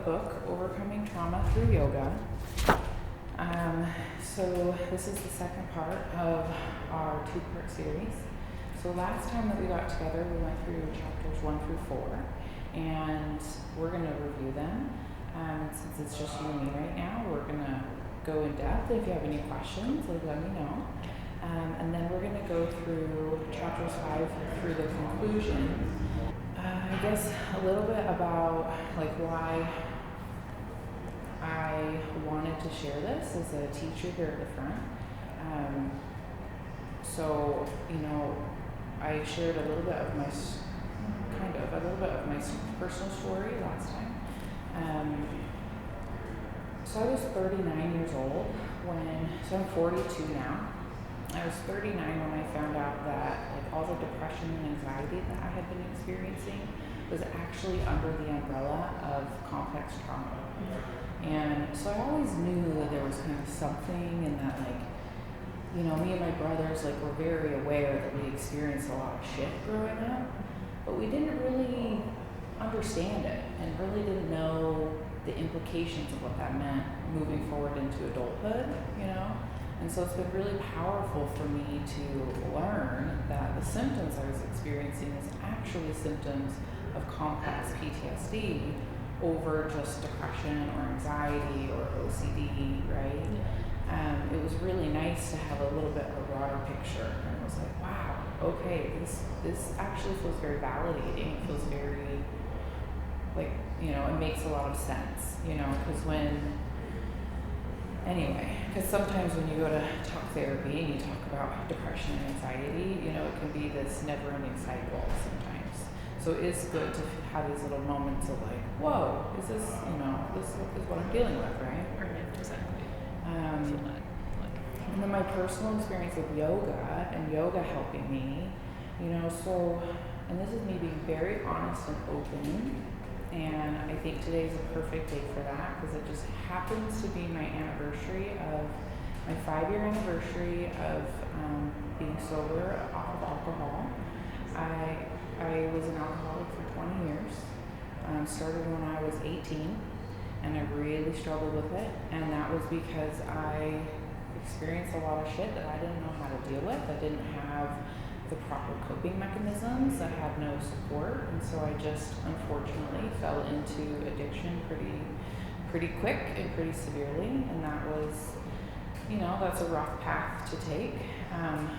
book, Overcoming Trauma Through Yoga. So this is the second part of our two-part series. So last time that we got together, we went through chapters 1 through 4, and we're going to review them. Since it's just you and me right now, we're going to go in depth. If you have any questions, let me know. And then we're going to go through chapters 5 through the conclusion. I guess a little bit about why I wanted to share this as a teacher here at the front. I shared a little bit of my personal story last time. So I was 39 years old so I'm 42 now. I was 39 when I found out that all the depression and anxiety that I had been experiencing was actually under the umbrella of complex trauma. And so I always knew that there was kind of something, and that me and my brothers were very aware that we experienced a lot of shit growing up, but we didn't really understand it and really didn't know the implications of what that meant moving forward into adulthood, And so it's been really powerful for me to learn that the symptoms I was experiencing is actually symptoms of complex PTSD over just depression or anxiety or OCD, right? It was really nice to have a little bit of a broader picture, and it was like, wow, okay, this actually feels very validating. It feels very, it makes a lot of sense, because sometimes when you go to talk therapy and you talk about depression and anxiety, it can be this never-ending cycle sometimes. So it's good to have these little moments of whoa, is this, this is what I'm dealing with, right? Exactly. And then my personal experience with yoga and yoga helping me, and this is me being very honest and open. And I think today's a perfect day for that because it just happens to be my 5-year anniversary of being sober off of alcohol. I was an alcoholic for 20 years. Started when I was 18, and I really struggled with it. And that was because I experienced a lot of shit that I didn't know how to deal with. I didn't have the proper coping mechanisms. I had no support, and so I just unfortunately fell into addiction pretty quick and pretty severely, and that was, that's a rough path to take.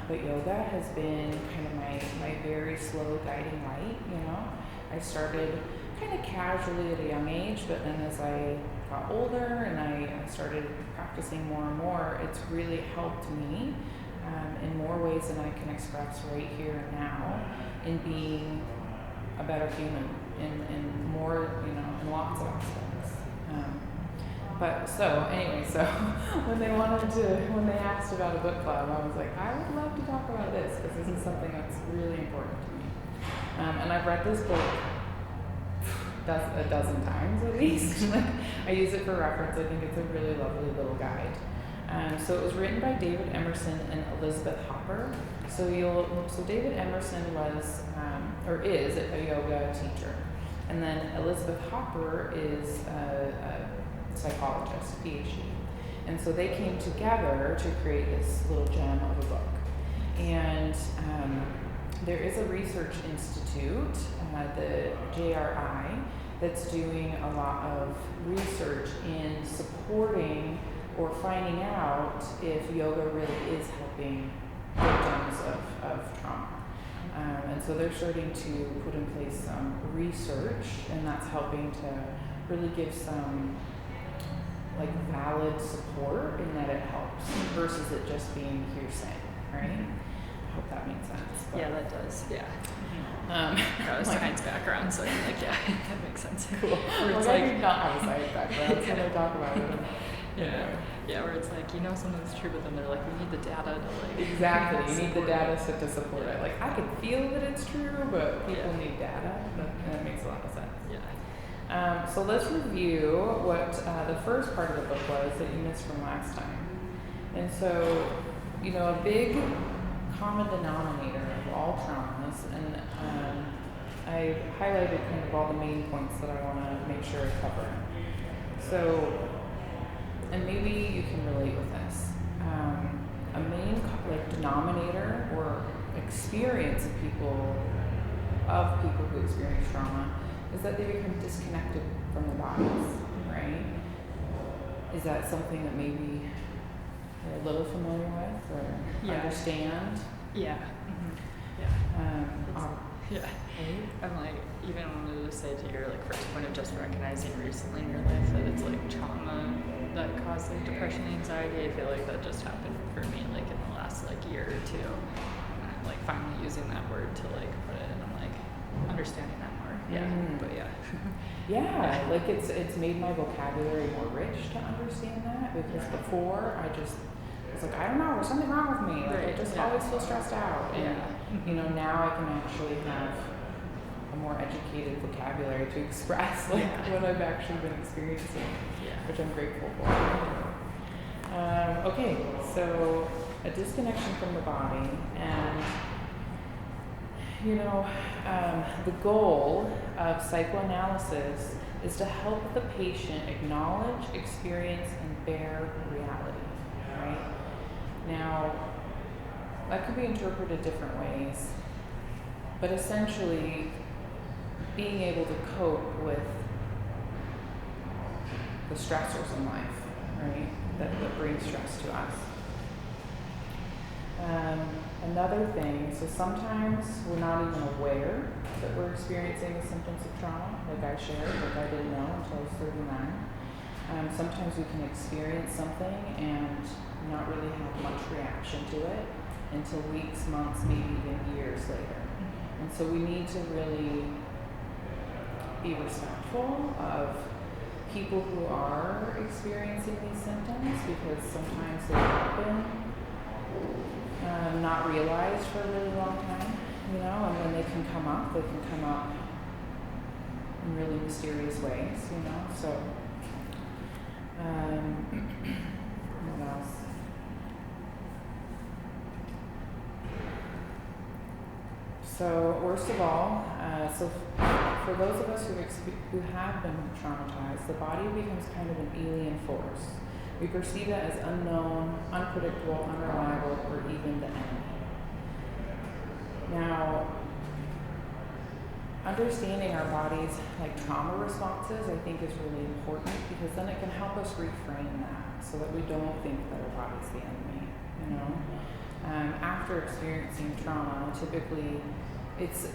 But yoga has been kind of my very slow guiding light. I started kind of casually at a young age, but then as I got older and I started practicing more and more, it's really helped me in more ways than I can express right here and now in being a better human in more, in lots of aspects. So when they asked about a book club, I was like, I would love to talk about this because this is something that's really important to me. And I've read this book a dozen times at least. I use it for reference. I think it's a really lovely little guide. So it was written by David Emerson and Elizabeth Hopper. So David Emerson was is a yoga teacher, and then Elizabeth Hopper is a psychologist, PhD. And so they came together to create this little gem of a book. And there is a research institute, the JRI, that's doing a lot of research in supporting or finding out if yoga really is helping victims of trauma. And so they're starting to put in place some research, and that's helping to really give some valid support in that it helps versus it just being hearsay, right? I hope that makes sense. But, yeah, that does, yeah. I got a science background, so I'm that makes sense. Cool. I do not have a science background, so they talk about it. Yeah, where it's something's true, but then they're like, we need the data to Exactly, you need the data to support it. I can feel that it's true, but people need data, and it makes a lot of sense. Yeah. So let's review what the first part of the book was that you missed from last time. And so, a big common denominator of all traumas, and I highlighted kind of all the main points that I want to make sure I cover. So, and maybe you can relate with this. A main denominator or experience of people who experience trauma is that they become disconnected from their bodies, right? Is that something that maybe you're a little familiar with or understand? Yeah. Yeah. I'm like, even wanted to say to your like first point of just recognizing recently in your life that it's like trauma that caused like depression and anxiety. I feel like that just happened for me like in the last like year or two. And I'm like finally using that word to like put it, and I'm like understanding that more. Yeah. But yeah, like it's made my vocabulary more rich to understand that, because before I was like, I don't know, there's something wrong with me. Like I just always feel stressed out. And you know, now I can actually have a more educated vocabulary to express like what I've actually been experiencing, which I'm grateful for. Okay, so a disconnection from the body, and you know, the goal of psychoanalysis is to help the patient acknowledge, experience, and bear reality, right? Now, that could be interpreted different ways, but essentially being able to cope with the stressors in life, right, that bring stress to us. Another thing, so sometimes we're not even aware that we're experiencing the symptoms of trauma, like I shared, like I didn't know until I was 39. Sometimes we can experience something and not really have much reaction to it until weeks, months, maybe even years later. And so we need to really be respectful of people who are experiencing these symptoms, because sometimes they happen not realized for a really long time, you know, and then they can come up in really mysterious ways, you know. So what else? So worst of all, so for those of us who have been traumatized, the body becomes kind of an alien force. We perceive it as unknown, unpredictable, unreliable, or even the enemy. Now, understanding our body's trauma responses, I think, is really important, because then it can help us reframe that so that we don't think that our body's the enemy, you know. After experiencing trauma, typically it's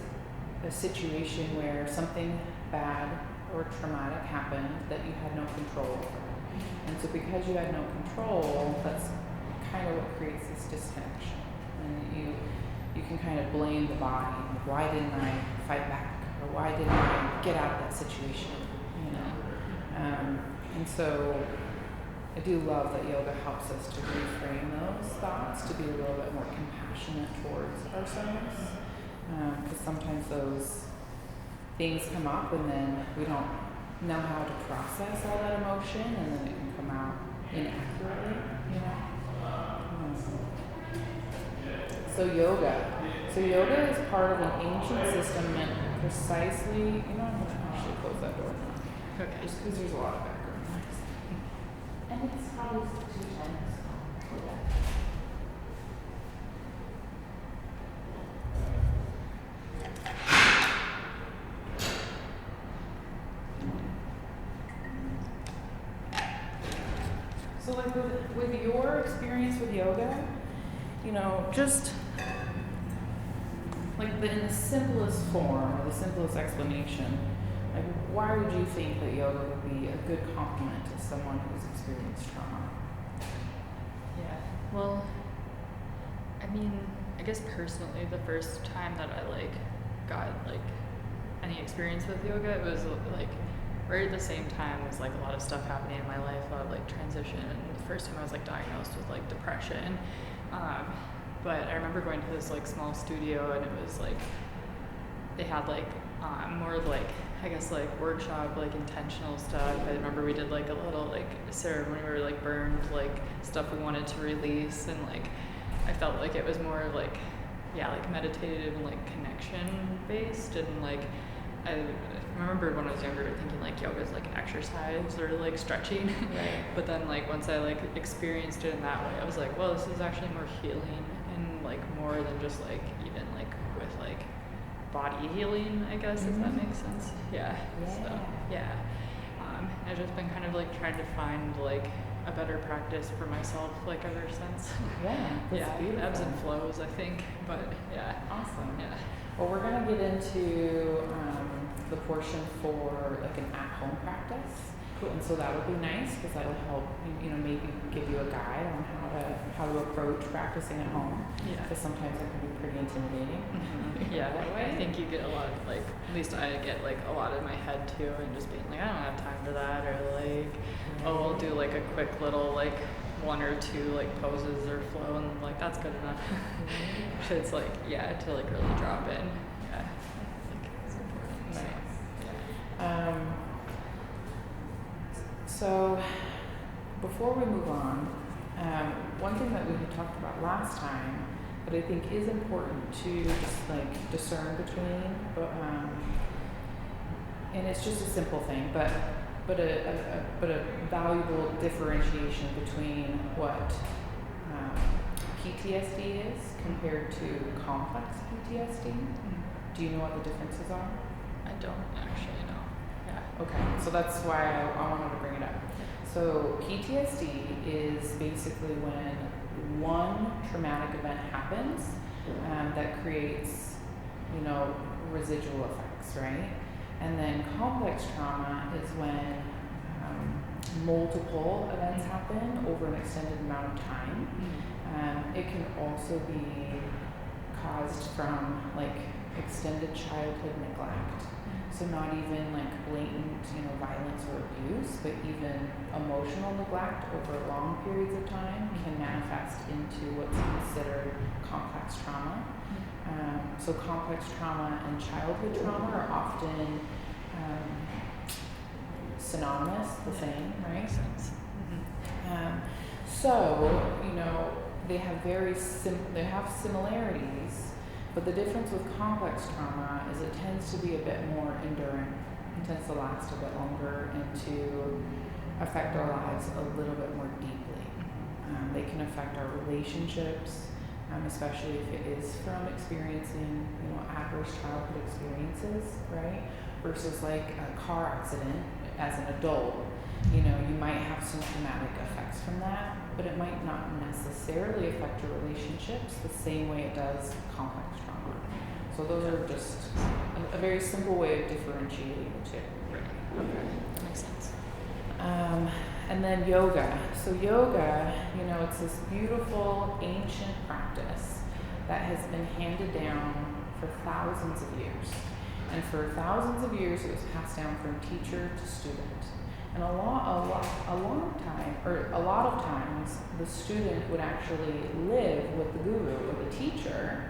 a situation where something bad or traumatic happened that you had no control over. And so because you had no control, that's kind of what creates this disconnection. And you can kind of blame the body. Like, why didn't I fight back? Or why didn't I get out of that situation? You know? And so I do love that yoga helps us to reframe those thoughts, to be a little bit more compassionate towards ourselves. Because sometimes those things come up and then we don't know how to process all that emotion, and then it can come out inaccurately, you know. So yoga is part of an ancient system meant precisely, you know, I'm going to actually close that door now. Okay. Just because there's a lot of background noise. And it's probably 2:10. So like with your experience with yoga, you know, just like in the simplest form or the simplest explanation, like why would you think that yoga would be a good complement to someone who's experienced trauma? Yeah, well, I mean, I guess personally, the first time that I got any experience with yoga, it was right at the same time as a lot of stuff happening in my life, a lot of transition. And the first time I was diagnosed with depression. But I remember going to this small studio, and it was they had more I guess workshop intentional stuff. I remember we did a little ceremony where we burned stuff we wanted to release, and I felt it was more like meditative and like connection based, and like I remember when I was younger thinking like yoga is like exercise or like stretching, Right. but then like once I like experienced it in that way, I was like, well, this is actually more healing and like more than just like even like with like body healing, I guess, if that makes sense. Yeah. So yeah. I've just been kind of like trying to find like a better practice for myself like ever since. Yeah, that's beautiful. Ebbs and flows, I think, but yeah. Awesome. Yeah. Well, we're gonna get into the portion for like an at-home practice, and so that would be nice because that'll help maybe give you a guide on how to approach practicing at home. Yeah. Because sometimes it can be pretty intimidating. Yeah, I think you get a lot of like, at least I get like a lot in my head too, and just being like, I don't have time for that, or like, oh, I'll do like a quick little like 1 or 2 like poses or flow, and like that's good enough. So it's like, to like really drop in. Yeah, I think it's important. Nice. So, So before we move on, one thing that we had talked about last time that I think is important to just like discern between, and it's just a simple thing, but a valuable differentiation between what PTSD is compared to complex PTSD. Do you know what the differences are? I don't actually know. Yeah. Okay, so that's why I wanted to bring it up. So PTSD is basically when one traumatic event happens that creates, residual effects, right? And then complex trauma is when multiple events happen over an extended amount of time. It can also be caused from like extended childhood neglect. So not even like blatant, violence or abuse, but even emotional neglect over long periods of time can manifest into what's considered complex trauma. So complex trauma and childhood trauma are often synonymous, the same, right? Makes sense. So they have they have similarities. But the difference with complex trauma is it tends to be a bit more enduring. It tends to last a bit longer and to affect our lives a little bit more deeply. They can affect our relationships, especially if it is from experiencing, adverse childhood experiences, right? Versus like a car accident as an adult. You might have some traumatic effects from that, but it might not necessarily affect your relationships the same way it does complex trauma. So those are just a very simple way of differentiating the two. Right. Okay. That makes sense. And then yoga. So yoga, it's this beautiful ancient practice that has been handed down for thousands of years. And for thousands of years, it was passed down from teacher to student. And a lot of times, the student would actually live with the guru or the teacher,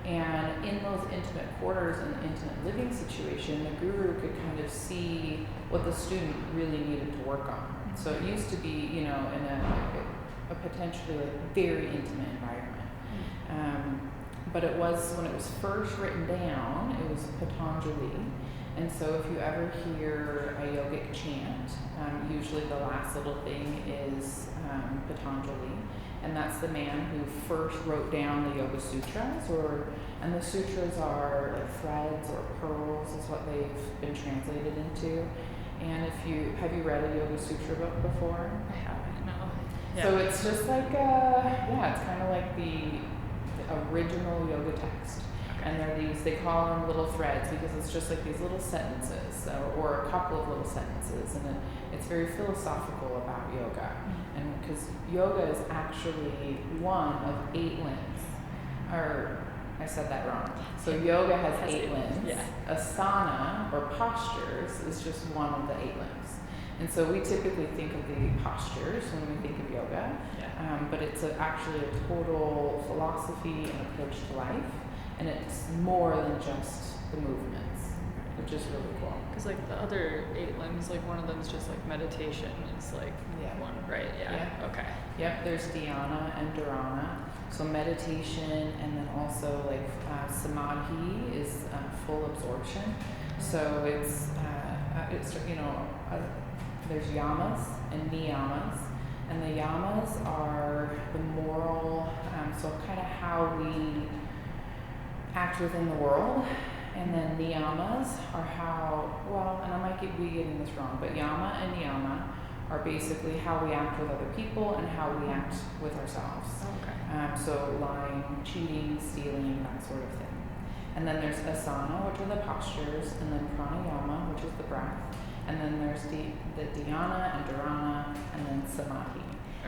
and in those intimate quarters and intimate living situation, the guru could kind of see what the student really needed to work on. So it used to be, in a potentially like very intimate environment. But it was, when it was first written down, it was Patanjali. And so if you ever hear a yogic chant, usually the last little thing is Patanjali. And that's the man who first wrote down the Yoga Sutras, and the sutras are like threads or pearls is what they've been translated into. And have you read a Yoga Sutra book before? I haven't, no. Yeah. So it's just like, it's kind of like the original yoga text. And they call them little threads because it's just like these little sentences or a couple of little sentences, and it's very philosophical about yoga. And because yoga is actually one of 8 limbs, or I said that wrong. So yoga has 8 limbs. Yeah. Asana or postures is just one of the 8 limbs. And so we typically think of the postures when we think of yoga, but it's actually a total philosophy and approach to life. And it's more than just the movements, which is really cool. Because like the other 8 limbs, like one of them is just like meditation. It's like one, right? Yeah. Okay. Yep. There's dhyana and dharana. So meditation, and then also like samadhi is full absorption. So it's there's yamas and niyamas, and the yamas are the moral, so kind of how we act within the world, and then niyamas are how, well, and I might be getting this wrong, but yama and niyama are basically how we act with other people and how we act with ourselves. Okay. So lying, cheating, stealing, that sort of thing. And then there's asana, which are the postures, and then pranayama, which is the breath. And then there's the dhyana and dharana, and then samadhi.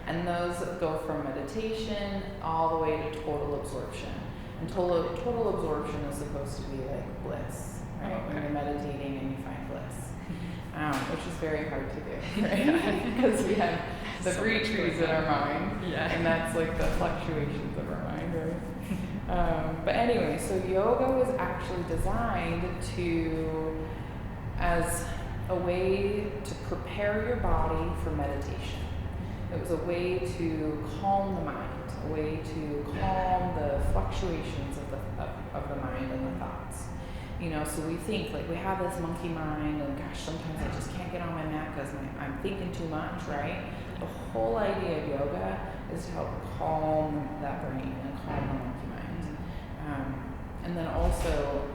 And those go from meditation all the way to total absorption. And total absorption is supposed to be like bliss, right? Okay. When you're meditating and you find bliss, which is very hard to do, right? Because we have the So three much trees going in our on. mind, Yeah. and that's like the fluctuations of our mind, right? But anyway, so yoga was actually designed as a way to prepare your body for meditation. It was a way to calm the mind, a way to calm the fluctuations of the mind and the thoughts. So we think, like, we have this monkey mind, and gosh, sometimes I just can't get on my mat because I'm thinking too much, right? The whole idea of yoga is to help calm that brain and calm the monkey mind. And then also,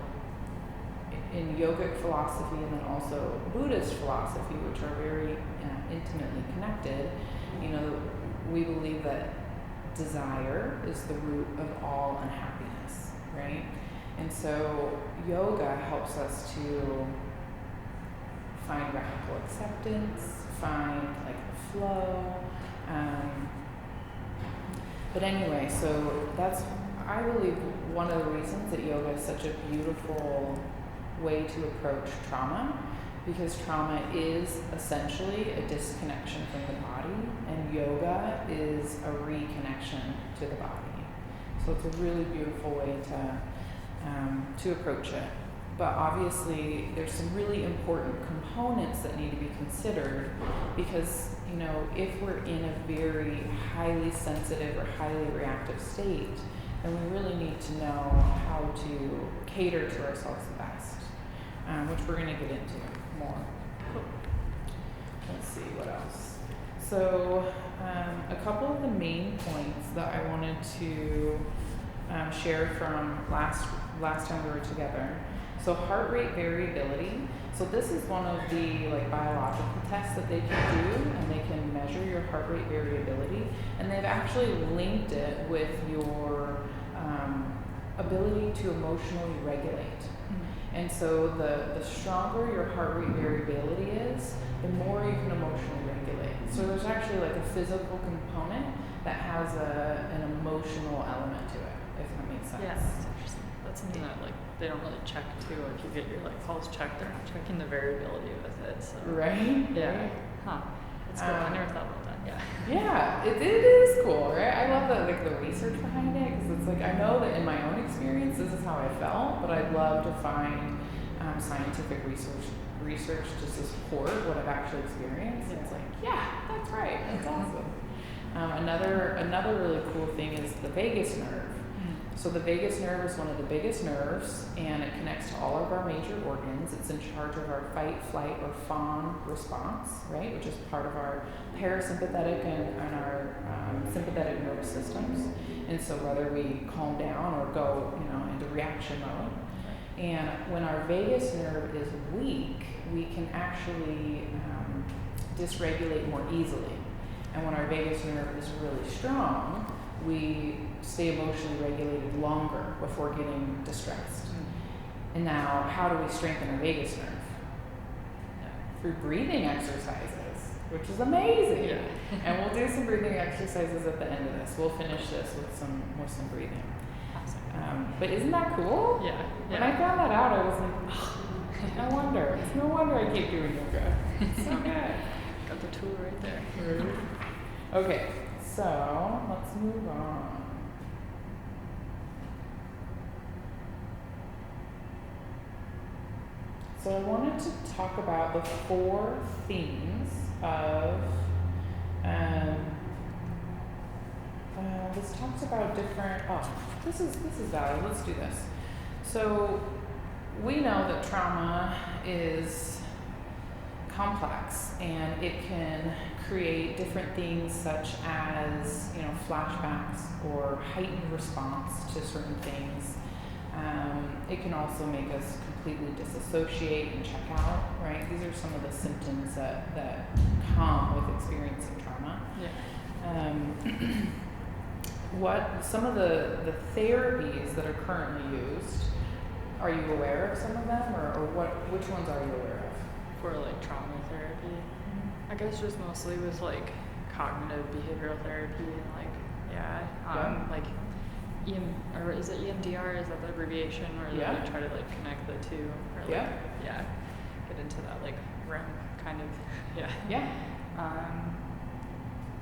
in yogic philosophy, and then also Buddhist philosophy, which are very intimately connected, we believe that desire is the root of all unhappiness, right? And so yoga helps us to find radical acceptance, find like the flow. But anyway, so that's, I believe, one of the reasons that yoga is such a beautiful way to approach trauma, because trauma is essentially a disconnection from the body, and yoga is a reconnection to the body. So it's a really beautiful way to approach it. But obviously, there's some really important components that need to be considered, because if we're in a very highly sensitive or highly reactive state, then we really need to know how to cater to ourselves the best, which we're going to get into more. Let's see, what else? So a couple of the main points that I wanted to share from last time we were together. So heart rate variability. So this is one of the biological tests that they can do, and they can measure your heart rate variability, and they've actually linked it with your ability to emotionally regulate. And so the stronger your heart rate variability is, the more you can emotionally regulate. So there's actually like a physical component that has an emotional element to it, if that makes sense. Yeah, that's interesting. That's something that they don't really check too. If you get your pulse checked, they're not checking the variability with it. So. Right? Yeah. Right. Huh. That's cool. I never thought about that. Yeah. Yeah, it is cool, right? I love the research behind it, because it's I know that in my own experience this is how I felt, but I'd love to find scientific research to support what I've actually experienced. Yeah. It's that's right, that's awesome. Another really cool thing is the vagus nerve. So the vagus nerve is one of the biggest nerves, and it connects to all of our major organs. It's in charge of our fight, flight, or fawn response, right? Which is part of our parasympathetic and our sympathetic nervous systems. And so whether we calm down or go, into reaction mode. And when our vagus nerve is weak, we can actually dysregulate more easily. And when our vagus nerve is really strong, we stay emotionally regulated longer before getting distressed. And now, how do we strengthen our vagus nerve? Through breathing exercises, which is amazing. Yeah. And we'll do some breathing exercises at the end of this. We'll finish this with some breathing. Awesome. But isn't that cool? Yeah. When I found that out, I was like, no wonder. It's no wonder I keep doing yoga. It's so good. Got the tool right there. Okay, so let's move on. So I wanted to talk about the 4 themes of This talks about different. Oh, this is valid. Let's do this. So we know that trauma is complex and it can create different things such as, flashbacks or heightened response to certain things. It can also make us completely disassociate and check out, right? These are some of the symptoms that come with experiencing trauma. Yeah. What some of the therapies that are currently used, are you aware of some of them, or which ones are you aware of? For like trauma therapy, I guess just mostly with like cognitive behavioral therapy and like or is it EMDR? Is that the abbreviation? Or they try to like connect the two? Or like, get into that like REM kind of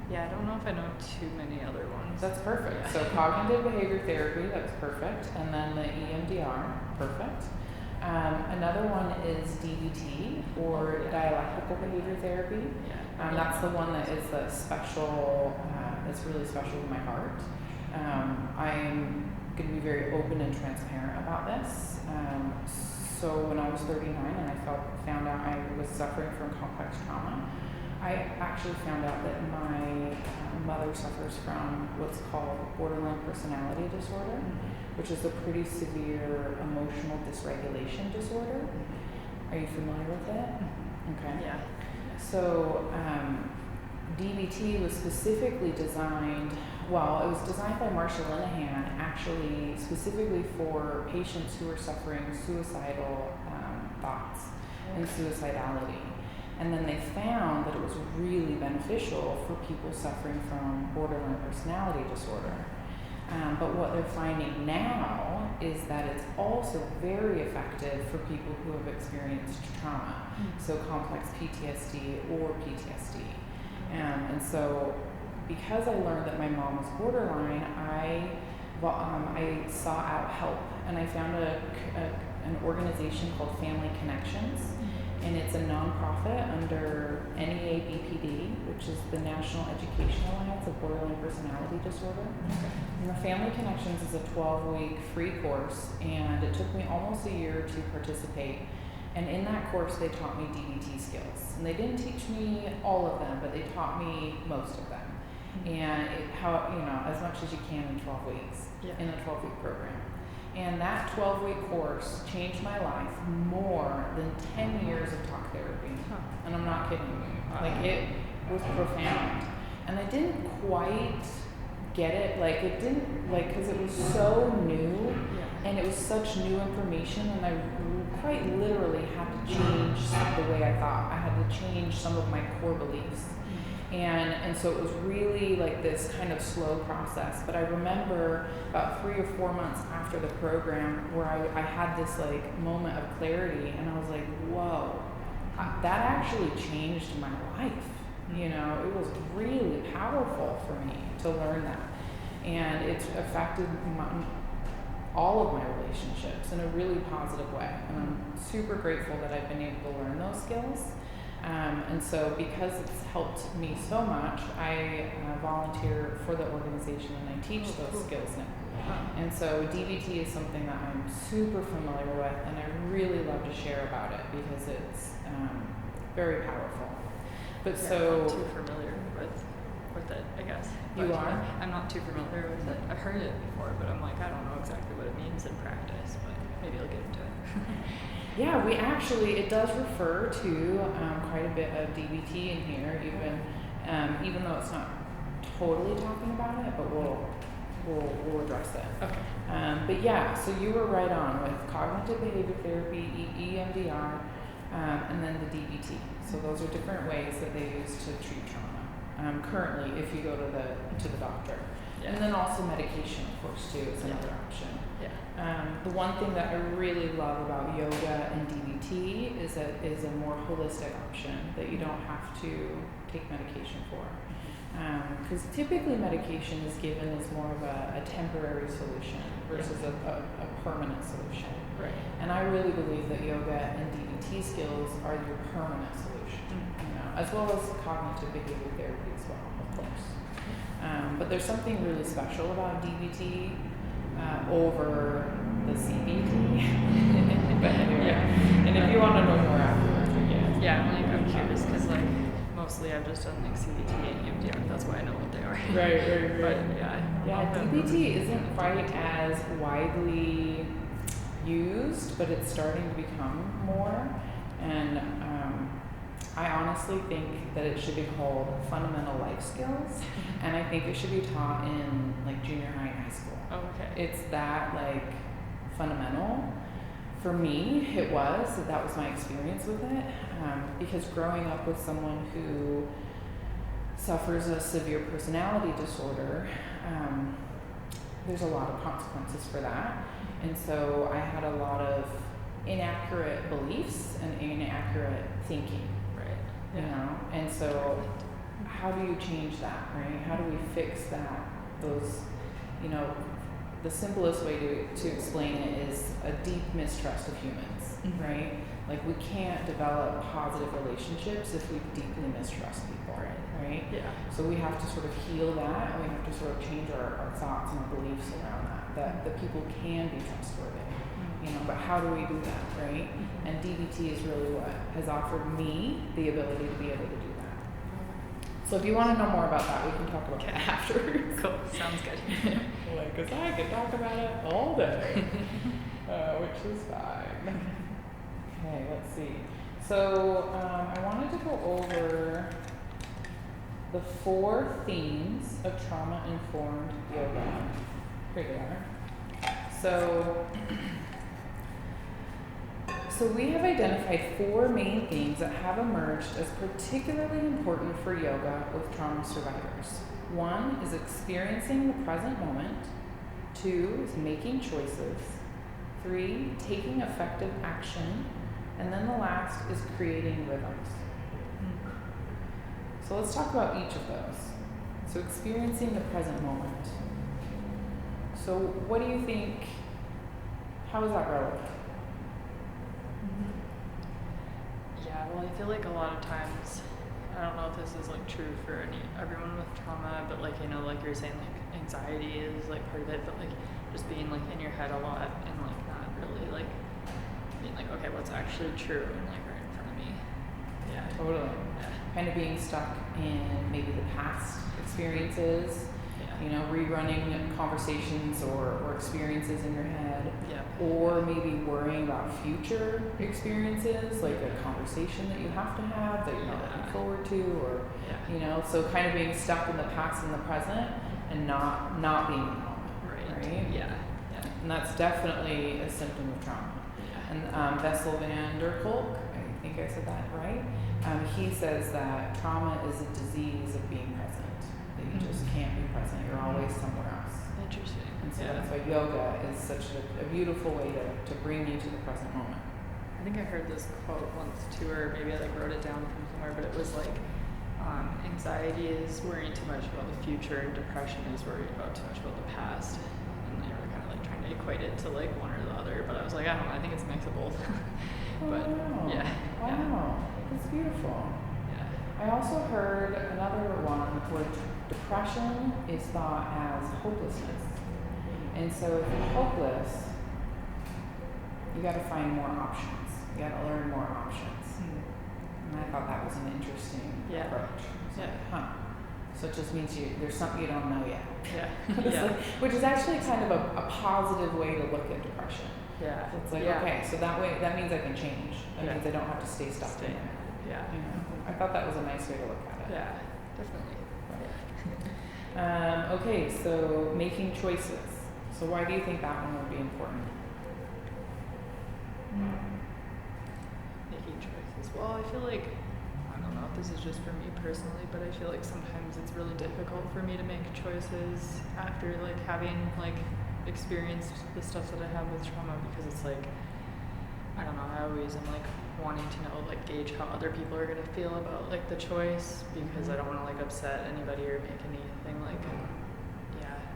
I don't know if I know too many other ones. That's perfect. Yeah. So cognitive behavior therapy, that's perfect. And then the EMDR, perfect. Another one is DBT, or dialectical behavior therapy. That's the one that is the special, it's really special to my heart. I'm going to be very open and transparent about this. So when I was 39 and I found out I was suffering from complex trauma, I actually found out that my mother suffers from what's called borderline personality disorder, which is a pretty severe emotional dysregulation disorder. Are you familiar with it? Okay. Yeah. So DBT was specifically designed, it was designed by Marsha Linehan actually specifically for patients who are suffering suicidal thoughts and suicidality. And then they found that it was really beneficial for people suffering from borderline personality disorder. But what they're finding now is that it's also very effective for people who have experienced trauma, so complex PTSD or PTSD. And so because I learned that my mom was borderline, I sought out help, and I found an organization called Family Connections. And it's a nonprofit under NEA-BPD, which is the National Education Alliance of Borderline Personality Disorder. And the Family Connections is a 12-week free course, and it took me almost a year to participate. And in that course, they taught me DBT skills. And they didn't teach me all of them, but they taught me most of them. And as much as you can in 12 weeks, in a 12-week program. And that 12-week course changed my life more than 10 years of talk therapy. And I'm not kidding you. Like, it was profound. And I didn't quite get it. Because it was so new, and it was such new information, and I quite literally had to change the way I thought. I had to change some of my core beliefs. And so it was really like this kind of slow process. But I remember about 3 or 4 months after the program where I had this like moment of clarity, and I was like, whoa, that actually changed my life. It was really powerful for me to learn that. And it's affected all of my relationships in a really positive way. And I'm super grateful that I've been able to learn those skills. And so because it's helped me so much, I volunteer for the organization and I teach those skills now. And so DBT is something that I'm super familiar with, and I really love to share about it because it's very powerful. But I'm not too familiar with it, I guess. You are? I'm not too familiar with it. I've heard it before, but I'm like, I don't know exactly what it means in practice, but maybe I'll get into it. Yeah, it does refer to quite a bit of DBT in here, even though it's not totally talking about it, but we'll address it. Okay. But yeah, so you were right on with cognitive behavior therapy, EMDR, and then the DBT. So those are different ways that they use to treat trauma. Currently, if you go to the doctor. And then also medication, of course, too, is another option. The one thing that I really love about yoga and DBT is that it is a more holistic option that you don't have to take medication for. Because typically medication is given as more of a temporary solution versus a permanent solution. Right. And I really believe that yoga and DBT skills are your permanent solution, as well as cognitive behavior therapy as well, of course. But there's something really special about DBT over the CPT. But anyway, and if you want to know more afterwards, again. Yeah, I'm curious because like mostly I've just done like CBT and EMDR. That's why I know what they are. Right. But Yeah, DBT isn't quite as widely used, but it's starting to become more. And I honestly think that it should be called fundamental life skills, and I think it should be taught in like junior high and high school. Oh, okay. It's that like fundamental. For me, it was. That was my experience with it, because growing up with someone who suffers a severe personality disorder, there's a lot of consequences for that. And so I had a lot of inaccurate beliefs and inaccurate thinking. You know, and so how do you change that, right? How do we fix that? Those, you know, the simplest way to explain it is a deep mistrust of humans, right? Like we can't develop positive relationships if we deeply mistrust people, right? Yeah. So we have to sort of heal that, and we have to sort of change our thoughts and our beliefs around that people can be trustworthy. You know, but how do we do that, right? And DBT is really what has offered me the ability to be able to do that. So if you want to know more about that, we can talk about that afterwards. Cool, sounds good. Like, because I could talk about it all day, which is fine. Okay, let's see. So I wanted to go over the 4 themes of trauma-informed yoga. Here they are. So we have identified 4 main themes that have emerged as particularly important for yoga with trauma survivors. 1 is experiencing the present moment. 2 is making choices. 3, taking effective action. And then the last is creating rhythms. So let's talk about each of those. So experiencing the present moment. So what do you think, how is that relevant? Yeah, well, I feel like a lot of times, I don't know if this is like true for everyone with trauma, but like, you know, like you're saying, like anxiety is like part of it, but like just being like in your head a lot and like not really like being like, okay, what's actually true and like right in front of me. Yeah. Totally. Yeah. Kind of being stuck in maybe the past experiences, you know, rerunning conversations or experiences in your head, or maybe worrying about future experiences, like a conversation that you have to have that you're not looking forward to, or you know, so kind of being stuck in the past and the present and not being in the moment, right? Yeah. And that's definitely a symptom of trauma. And Bessel van der Kolk, I think I said that right, he says that trauma is a disease of being present. That you just can't be present. You're always somewhere else. Interesting. And so that's why yoga is such a beautiful way to bring you to the present moment. I think I heard this quote once too, or maybe I like wrote it down from somewhere, but it was like, anxiety is worrying too much about the future, and depression is worried about too much about the past. And they were kind of like trying to equate it to like one or the other, but I was like, I don't know, I think it's a mix of both. But Wow, that's beautiful. I also heard another one where depression is thought as hopelessness. And so if you're hopeless, you got to find more options. You got to learn more options. And I thought that was an interesting approach. So it just means there's something you don't know yet. Like, which is actually kind of a positive way to look at depression. So it's like, okay, so that means I can change. That means I don't have to stay stuck in there. You know? I thought that was a nice way to look at it. Yeah, definitely. Okay, so making choices. So why do you think that one would be important? Making choices. Well, I feel like, I don't know if this is just for me personally, but I feel like sometimes it's really difficult for me to make choices after like having like experienced the stuff that I have with trauma, because it's like, I don't know, I always am like wanting to know, like gauge how other people are gonna feel about like the choice, because I don't want to like upset anybody or make anything like,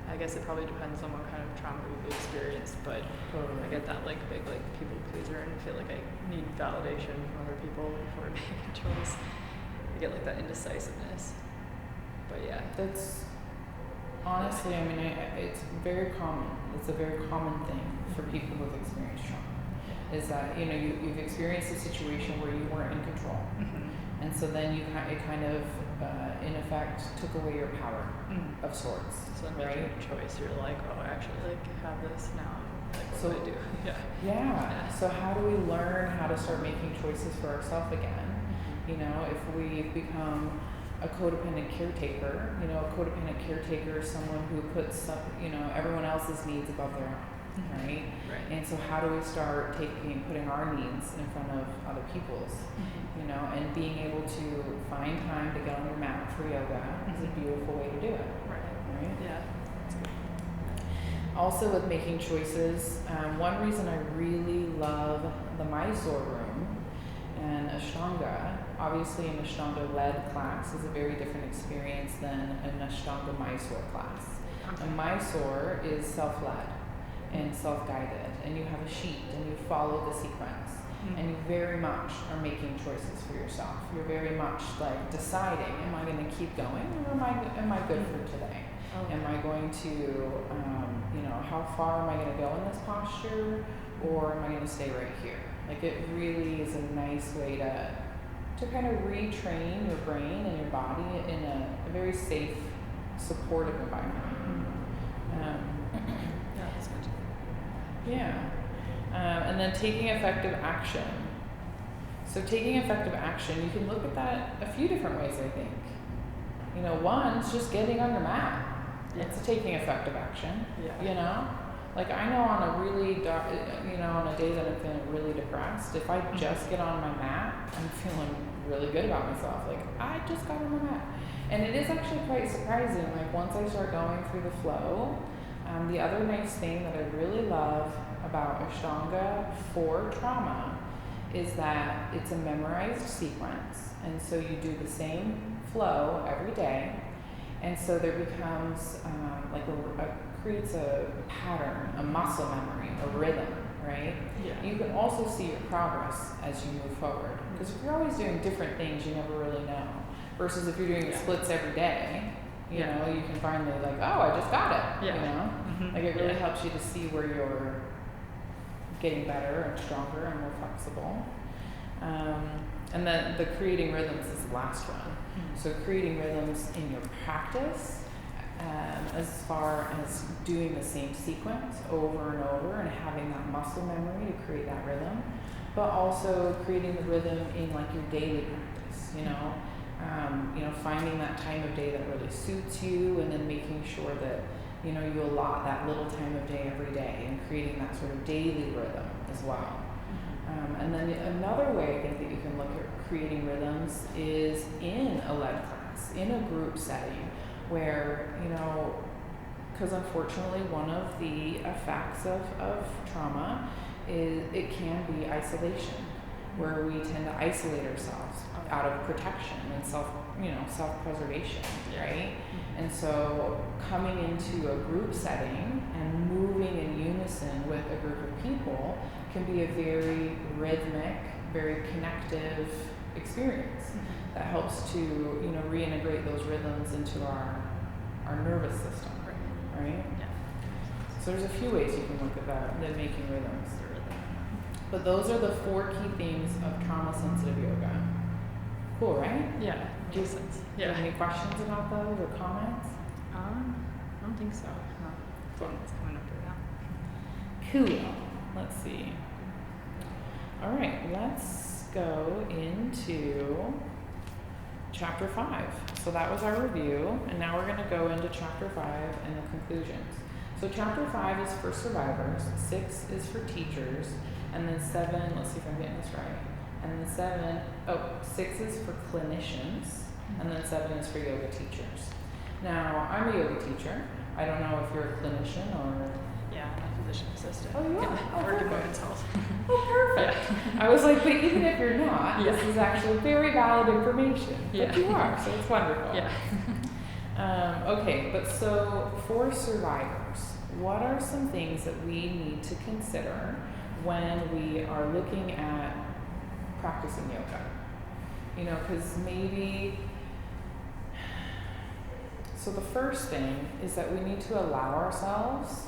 I guess it probably depends on what kind of trauma we've experienced, but I get that like big like people pleaser and feel like I need validation from other people before I make a choice. I get like that indecisiveness, but That's honestly, I mean, it's very common. It's a very common thing for people who've experienced trauma. Is that, you know, you've experienced a situation where you weren't in control. Mm-hmm. And so then it kind of, in effect, took away your power of sorts. So then making a choice, you're like, oh, I actually like have this now. Like, what So, do I do? Yeah. So how do we learn how to start making choices for ourselves again? You know, if we've become a codependent caretaker, you know, a codependent caretaker is someone who puts, everyone else's needs above their own, right? And so how do we start putting our needs in front of other people's, you know, and being able to find time to get on your mat for yoga is a beautiful way to do it, right? Yeah. Also with making choices, one reason I really love the Mysore room and Ashtanga, obviously an Ashtanga-led class is a very different experience than an Ashtanga Mysore class. Okay. A Mysore is self-led and self-guided, and you have a sheet and you follow the sequence, and you very much are making choices for yourself. You're very much like deciding, am I going to keep going, or am I good for today? Okay. Am I going to, how far am I going to go in this posture, or am I going to stay right here? Like, it really is a nice way to kind of retrain your brain and your body in a very safe, supportive environment. That's good. Yeah. And then taking effective action. So taking effective action, you can look at that a few different ways, I think. You know, one's just getting on your mat. It's taking effective action. You know? Like, I know on a really on a day that I'm feeling really depressed, if I just get on my mat, I'm feeling really good about myself. Like, I just got on my mat. And it is actually quite surprising. Like, once I start going through the flow, the other nice thing that I really love about Ashtanga for trauma is that it's a memorized sequence. And so you do the same flow every day. And so there becomes creates a pattern, a muscle memory, a rhythm, right? Yeah. You can also see your progress as you move forward. Because if you're always doing different things, you never really know. Versus if you're doing splits every day, you know, you can finally like, oh, I just got it. You know? Like, it really helps you to see where you're getting better and stronger and more flexible. And then the creating rhythms is the last one. So creating rhythms in your practice, as far as doing the same sequence over and over and having that muscle memory to create that rhythm, but also creating the rhythm in like your daily practice, finding that time of day that really suits you, and then making sure that, you know, you allot that little time of day every day and creating that sort of daily rhythm as well. And then another way I think that you can look at creating rhythms is in a led class, in a group setting, where, you know, because unfortunately one of the effects of trauma is it can be isolation, where we tend to isolate ourselves out of protection and self-preservation, right? And so coming into a group setting and moving in unison with a group of people can be a very rhythmic, very connective experience that helps to, you know, reintegrate those rhythms into our nervous system, right? So there's a few ways you can look at that, the making rhythms. But those are the 4 key themes of trauma-sensitive yoga. Cool, right? Yeah, makes sense. Do you have any questions about those or comments? I don't think so. No. It's coming up right now. Cool. Let's see. All right, let's go into chapter 5. So that was our review, and now we're going to go into chapter 5 and the conclusions. So chapter 5 is for survivors, 6 is for teachers, and then 7, let's see if I'm getting this right, and then 6 is for clinicians, and then 7 is for yoga teachers. Now, I'm a yoga teacher. I don't know if you're a clinician or... Yeah, I'm a physician assistant. Oh, you are? I work in women's health. Oh, perfect. I was like, but even if you're not, this is actually very valid information. But you are, so it's wonderful. Okay, but so for survivors, what are some things that we need to consider when we are looking at practicing yoga? You know, because maybe... So the first thing is that we need to allow ourselves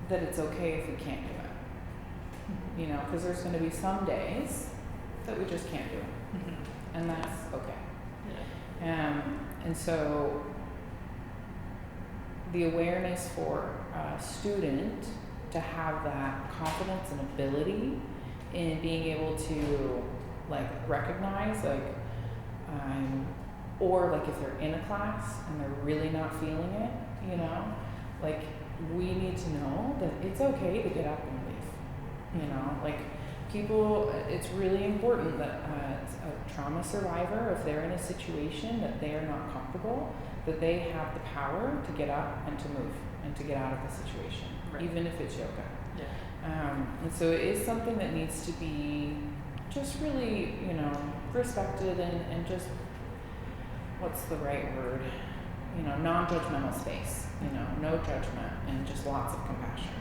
that it's okay if we can't do it. You know, because there's going to be some days that we just can't do it, and that's okay. Yeah. And so the awareness for a student to have that confidence and ability in being able to like recognize or like if they're in a class and they're really not feeling it, you know, like we need to know that it's okay to get up and leave, you know, like people, it's really important that a trauma survivor, if they're in a situation that they are not comfortable, that they have the power to get up and to move and to get out of the situation, right. Even if it's yoga. Yeah. And so it is something that needs to be just really, you know, respected and just, what's the right word? You know, non-judgmental space, you know, no judgment and just lots of compassion.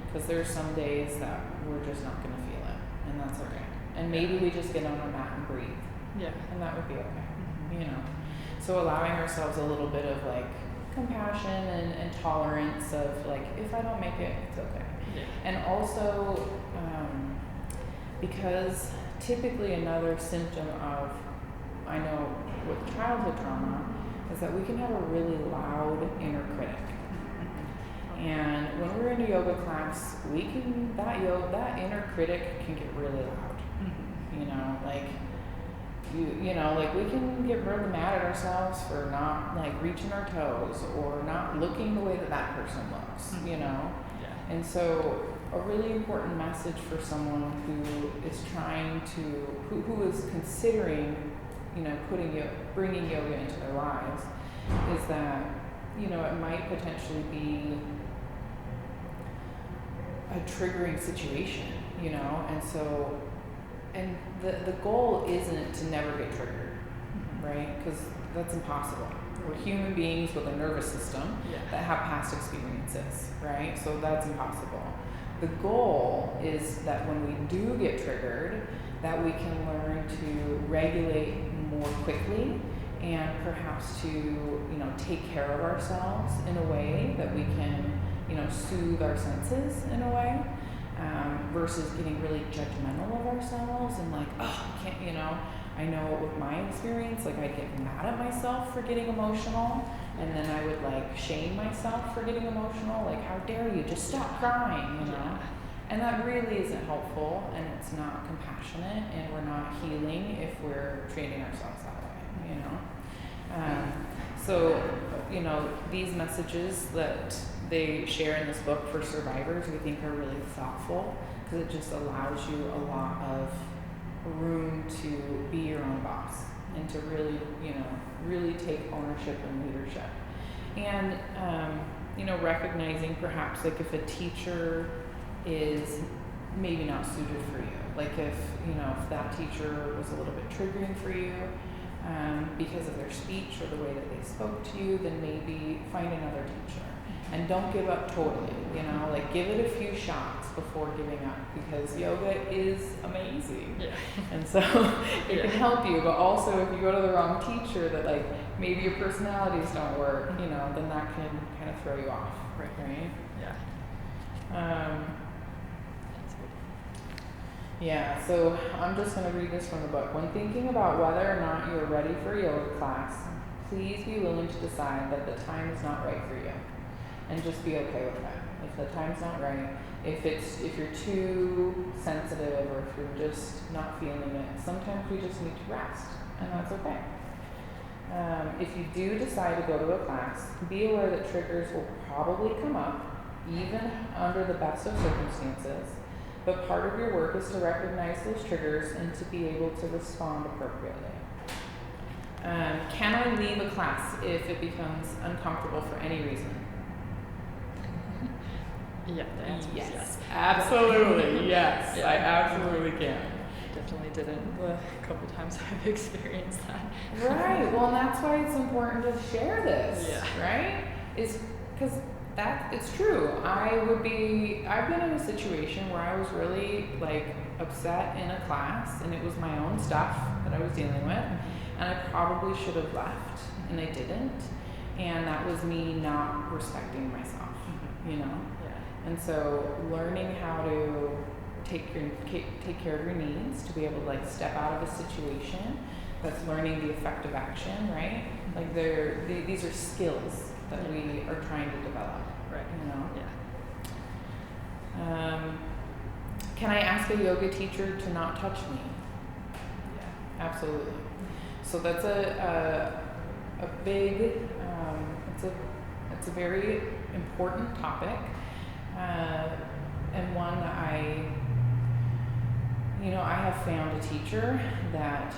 Because there's some days that we're just not going to feel it, and that's okay. And maybe we just get on our mat and breathe. Yeah. And that would be okay, you know. So allowing ourselves a little bit of like compassion and tolerance of like, if I don't make it, it's okay. Yeah. And also, because typically another symptom of, I know with childhood trauma, is that we can have a really loud inner critic. And when we're in a yoga class, we can, that inner critic can get really loud. You know, like, you know, like we can get really mad at ourselves for not like reaching our toes or not looking the way that person looks, you know? Yeah. And so a really important message for someone who is trying to, who is considering, you know, bringing yoga into their lives, is that, you know, it might potentially be a triggering situation, you know, and so, and the goal isn't to never get triggered, right? Because that's impossible. We're human beings with a nervous system that have past experiences, right? So that's impossible. The goal is that when we do get triggered, that we can learn to regulate more quickly and perhaps to, you know, take care of ourselves in a way that we can, you know, soothe our senses in a way, versus getting really judgmental of ourselves and like, oh, I can't, you know. I know with my experience, like I'd get mad at myself for getting emotional, and then I would like shame myself for getting emotional, like how dare you, just stop crying, you know. And that really isn't helpful, and it's not compassionate, and we're not healing if we're treating ourselves that way, you know. So, you know, these messages that they share in this book for survivors, we think are really thoughtful, because it just allows you a lot of room to be your own boss and to really, you know, really take ownership and leadership. And, you know, recognizing perhaps like if a teacher is maybe not suited for you, like if, you know, if that teacher was a little bit triggering for you because of their speech or the way that they spoke to you, then maybe find another teacher. And don't give up totally, you know, like give it a few shots before giving up, because yoga is amazing. Yeah. And so it can help you, but also if you go to the wrong teacher that like maybe your personalities don't work, you know, then that can kind of throw you off. Right? Yeah. Yeah, so I'm just going to read this from the book. When thinking about whether or not you are ready for a yoga class, please be willing to decide that the time is not right for you. And just be okay with that. If the time's not right, if you're too sensitive or if you're just not feeling it, sometimes we just need to rest, and that's okay. If you do decide to go to a class, be aware that triggers will probably come up, even under the best of circumstances, but part of your work is to recognize those triggers and to be able to respond appropriately. Can I leave a class if it becomes uncomfortable for any reason? Yeah, the answer is yes. Absolutely, yes. Yeah. I absolutely can. Definitely didn't the couple times I've experienced that. Right. Well, and that's why it's important to share this. Yeah. Right? Is because it's true. I've been in a situation where I was really like upset in a class, and it was my own stuff that I was dealing with, and I probably should have left, and I didn't. And that was me not respecting myself, you know? Yeah. And so learning how to take care of your needs, to be able to like step out of a situation, that's learning the effective action, right? Like these are skills that we are trying to develop, Right. you know? Yeah. Can I ask a yoga teacher to not touch me? Yeah. Absolutely. So that's a big, it's a very important topic, and one that I have found a teacher that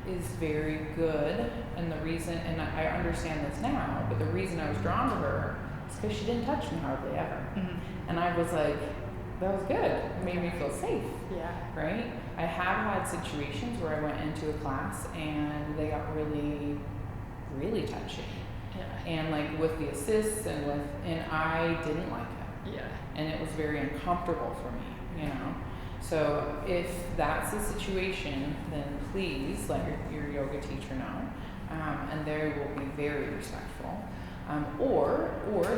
is very good, and the reason, and I understand this now, but the reason I was drawn to her is because she didn't touch me hardly ever. And I was like, that was good. It made me feel safe. Yeah. Right? I have had situations where I went into a class and they got really, really touchy. Yeah. And like with the assists and I didn't like it. Yeah. And it was very uncomfortable for me, you know. So if that's the situation, then please let your yoga teacher know. And they will be very respectful. Or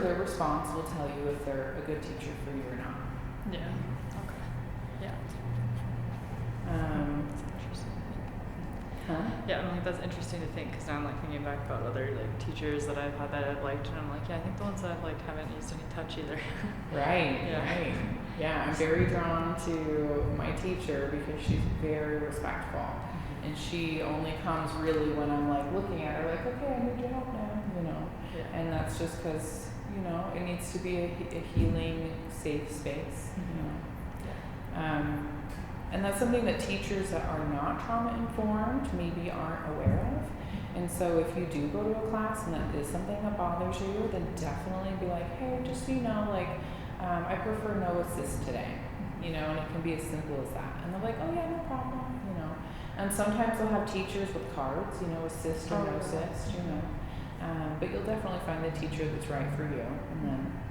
their response will tell you if they're a good teacher for you or not. Yeah. Okay. Yeah. That's interesting to think. Huh? Yeah, I'm like, that's interesting to think, because now I'm like thinking back about other like teachers that I've had that I've liked, and I'm like, yeah, I think the ones that I've liked haven't used any touch either. Right. Yeah. Right. Yeah, I'm very drawn to my teacher because she's very respectful, and she only comes really when I'm like looking at her like, okay, I need your help now, you know. Yeah. And that's just because it needs to be a healing, safe space. You know. Yeah. And that's something that teachers that are not trauma informed maybe aren't aware of. And so if you do go to a class and that is something that bothers you, then definitely be like, hey, just so you know, like, I prefer no assist today, and it can be as simple as that. And they're like, oh yeah, no problem, And sometimes they'll have teachers with cards, assist or no assist, But you'll definitely find the teacher that's right for you. And then,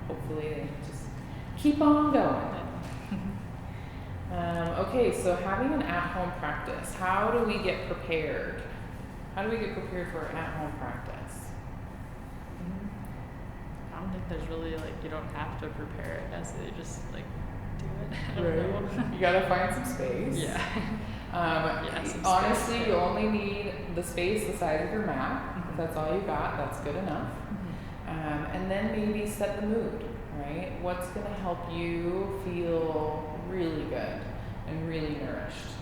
hopefully they just keep on going. Okay, so having an at-home practice. How do we get prepared? How do we get prepared for an at-home practice? I don't think there's really you don't have to prepare it necessarily, just do it. I don't know. You gotta find some space. Yeah. Honestly, you only need the space the size of your mat. If that's all you got, that's good enough. And then maybe set the mood, right? What's gonna help you feel really good and really nourished?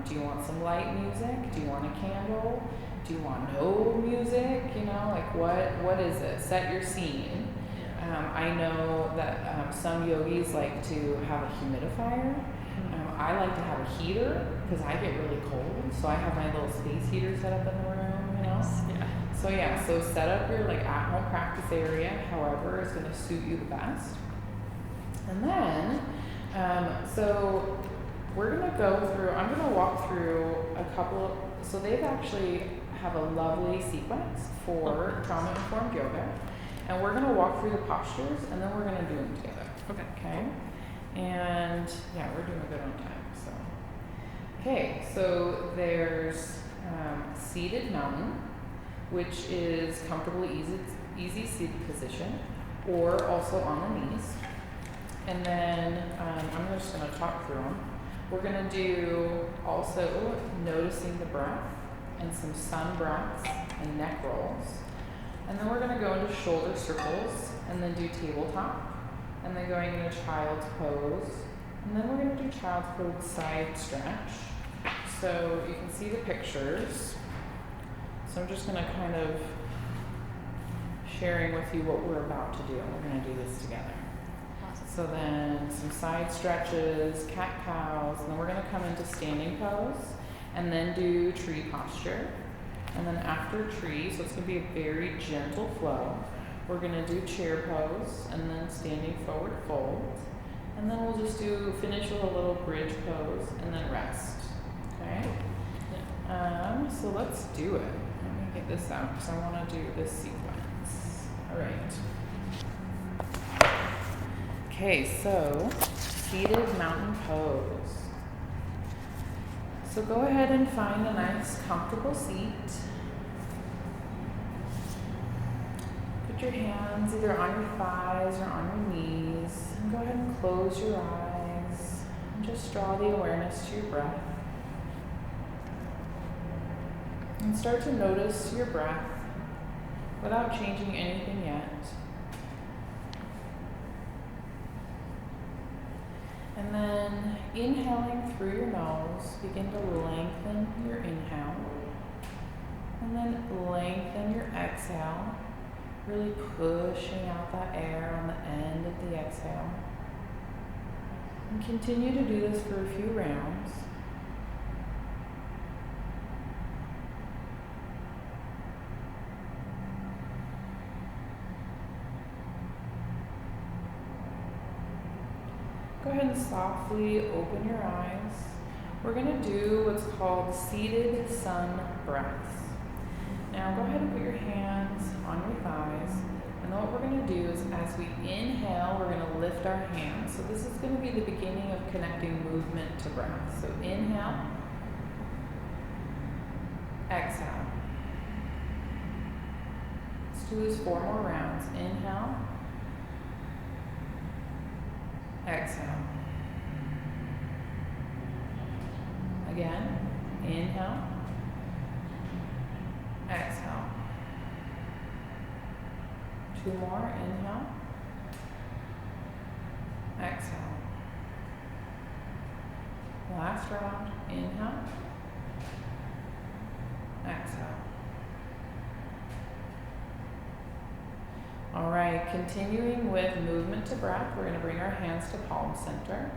Do you want some light music? Do you want a candle? Do you want no music? What is it? Set your scene. I know that some yogis like to have a humidifier. I like to have a heater because I get really cold, so I have my little space heater set up in the room, Yeah. So set up your at-home practice area, however is going to suit you the best. And then, so we're going to I'm going to walk through a couple so they've actually have a lovely sequence for trauma-informed yoga. And we're going to walk through the postures, and then we're going to do them together. Okay? And, we're doing good on time, so. Okay, so there's seated mountain, which is comfortable, easy seated position, or also on the knees. And then I'm just going to talk through them. We're going to do also noticing the breath and some sun breaths and neck rolls. And then we're going to go into shoulder circles and then do tabletop. And then going into child's pose. And then we're going to do child's pose side stretch. So you can see the pictures. So I'm just going to kind of sharing with you what we're about to do. We're going to do this together. So then some side stretches, cat-cows, and then we're going to come into standing pose, and then do tree posture. And then after tree, so it's going to be a very gentle flow, we're going to do chair pose, and then standing forward fold. And then we'll just finish with a little bridge pose, and then rest. Okay? So let's do it. Let me get this out, because I want to do this sequence. All right. Okay, so seated mountain pose. So go ahead and find a nice comfortable seat. put your hands either on your thighs or on your knees. And go ahead and close your eyes. And just draw the awareness to your breath. And start to notice your breath without changing anything yet. And then inhaling through your nose, begin to lengthen your inhale. And then lengthen your exhale, really pushing out that air on the end of the exhale. And continue to do this for a few rounds. Go ahead and softly open your eyes. We're going to do what's called seated sun breaths. Now go ahead and put your hands on your thighs. And then what we're going to do is as we inhale, we're going to lift our hands. So this is going to be the beginning of connecting movement to breath. So inhale, exhale. Let's do this 4 more rounds. Inhale, exhale. Again, inhale, exhale. 2 more, inhale, exhale. Last round, inhale, exhale. All right, continuing with movement to breath, we're going to bring our hands to palm center.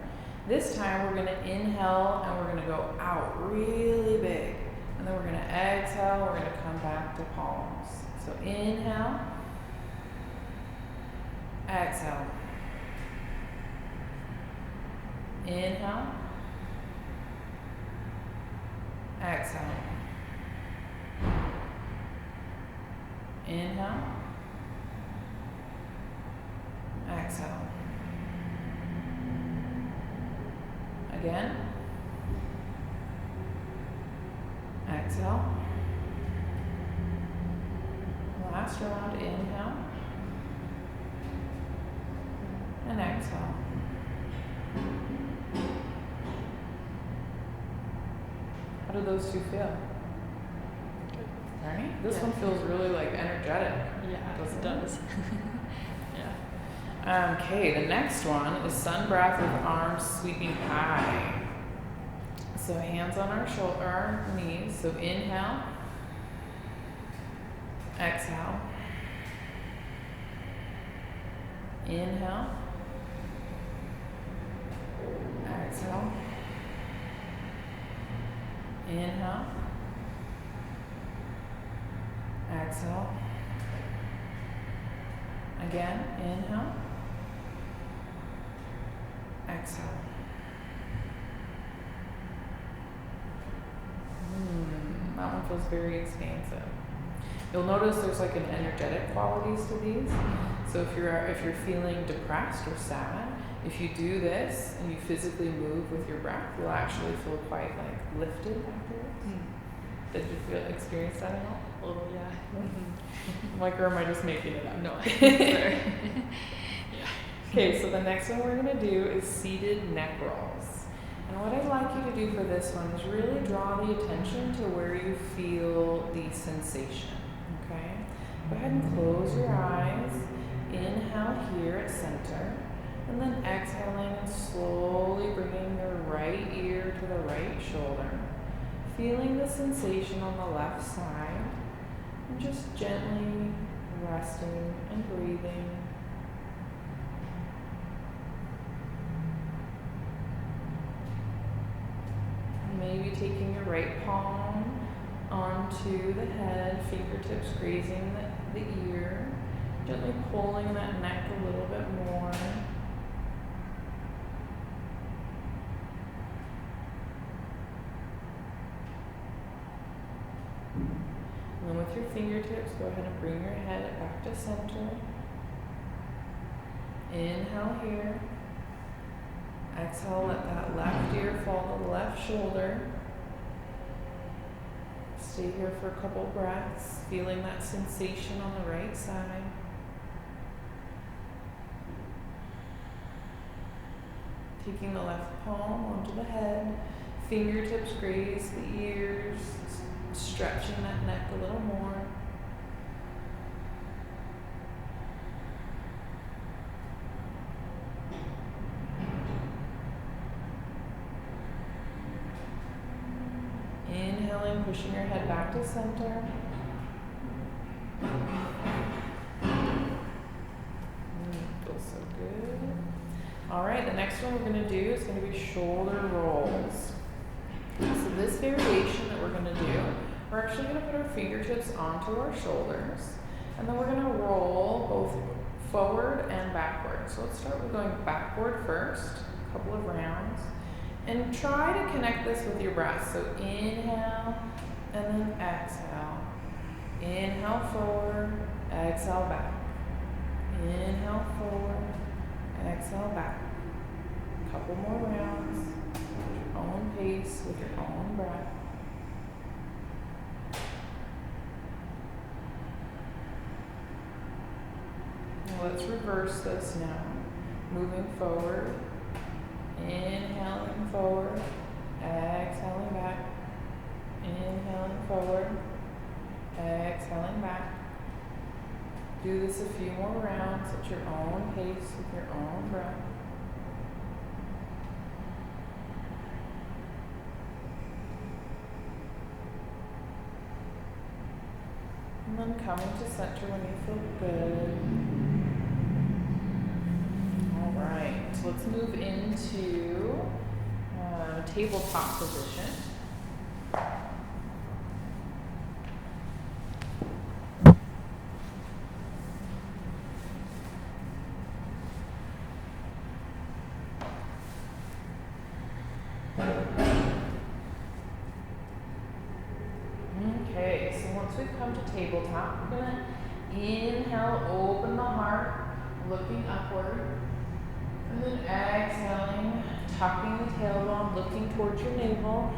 This time we're going to inhale and we're going to go out really big. And then we're going to exhale, we're going to come back to palms. So inhale, exhale. Inhale, exhale. Inhale, exhale. Again. Exhale. Last round, inhale. And exhale. How do those two feel? Right? This one feels really like energetic. Yeah, it does. Okay, the next one is sun breath with arms sweeping high. So hands on our knees. So inhale, exhale. Inhale, exhale. Inhale, exhale. Again, inhale, exhale. That one feels very expansive. You'll notice there's like an energetic qualities to these. So if you're feeling depressed or sad, if you do this and you physically move with your breath, you'll actually feel quite like lifted afterwards. Did you experience that at all? A little, yeah. Mm-hmm. Like, or am I just making it up? No, sorry. Yeah. Okay, so the next one we're going to do is seated neck rolls. And what I'd like you to do for this one is really draw the attention to where you feel the sensation, okay? Go ahead and close your eyes. Inhale here at center. And then exhaling and slowly bringing your right ear to the right shoulder. Feeling the sensation on the left side. And just gently resting and breathing. Maybe taking your right palm onto the head, fingertips grazing the ear, gently pulling that neck a little bit more. And then with your fingertips, go ahead and bring your head back to center. Inhale here. Exhale, let that left ear fall to the left shoulder. Stay here for a couple breaths, feeling that sensation on the right side. Taking the left palm onto the head, fingertips graze the ears, stretching that neck a little more. Inhaling, pushing your head back to center. Feels so good. All right, the next one we're going to do is going to be shoulder rolls. So this variation that we're going to do, we're actually going to put our fingertips onto our shoulders, and then we're going to roll both forward and backward. So let's start with going backward first, a couple of rounds, and try to connect this with your breath. So inhale, and then exhale. Inhale forward, exhale back. Inhale forward, exhale back. Couple more rounds at your own pace with your own breath. Now let's reverse this now. Moving forward, inhaling forward, exhaling back. Inhaling forward, exhaling back. Do this a few more rounds at your own pace with your own breath. And then coming to center when you feel good. All right, so let's move into tabletop position. Okay, so once we've come to tabletop, we're going to inhale, open the heart, looking upward. And then exhaling, tucking the tailbone, looking towards your navel.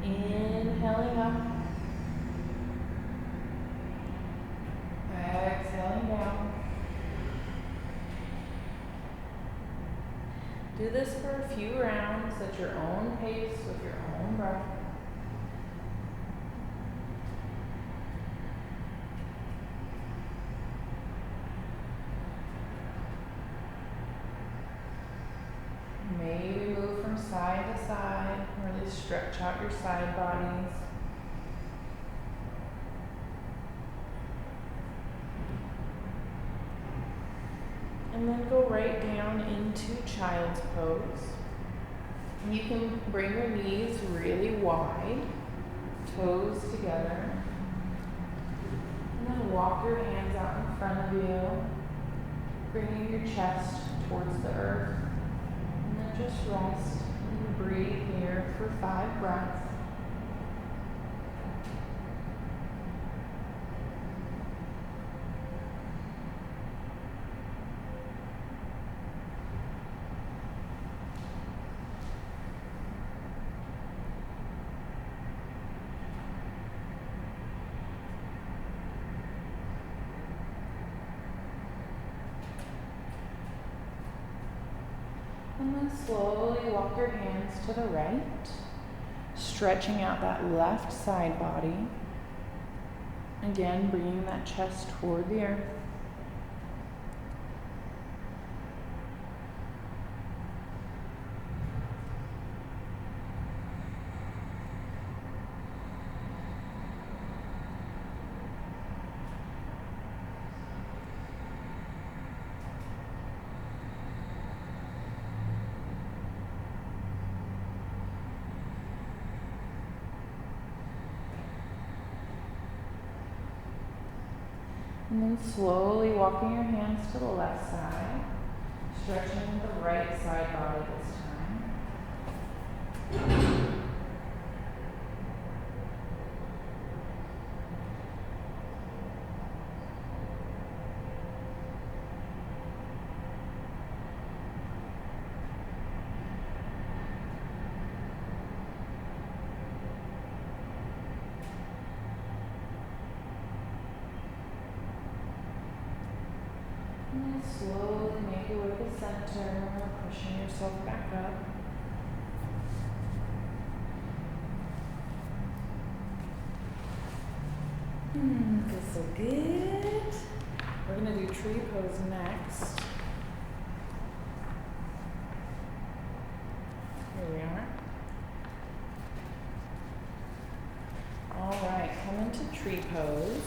Inhaling up. Exhaling down. Do this for a few rounds at your own pace with your own breath. Maybe move from side to side, really stretch out your side bodies. And then go right down into child's pose. You can bring your knees really wide, toes together. And then walk your hands out in front of you, bringing your chest towards the earth. And then just rest and breathe here for 5 breaths. And then slowly walk your hands to the right, stretching out that left side body. Again, bringing that chest toward the earth. And then slowly walking your hands to the left side, stretching the right side body this time. And then slowly make your way to center. center, pushing yourself back up. Feels so good. We're gonna do tree pose next. Here we are. All right, come into tree pose.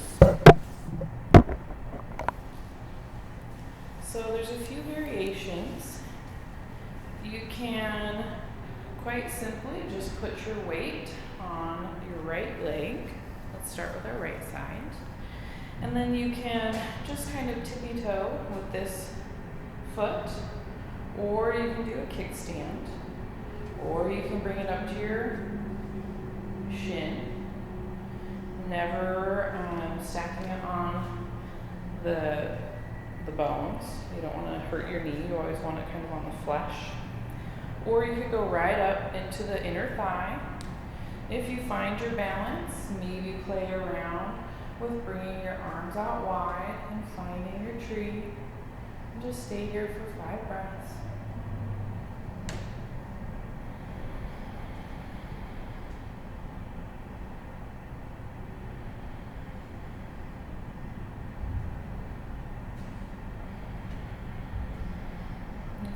So there's a few variations. You can quite simply just put your weight on your right leg. Let's start with our right side. And then you can just kind of tippy toe with this foot, or you can do a kickstand, or you can bring it up to your shin. Never stacking it on the bones. You don't want to hurt your knee. You always want it kind of on the flesh. Or you could go right up into the inner thigh. If you find your balance, maybe play around with bringing your arms out wide and finding your tree. And just stay here for 5 breaths.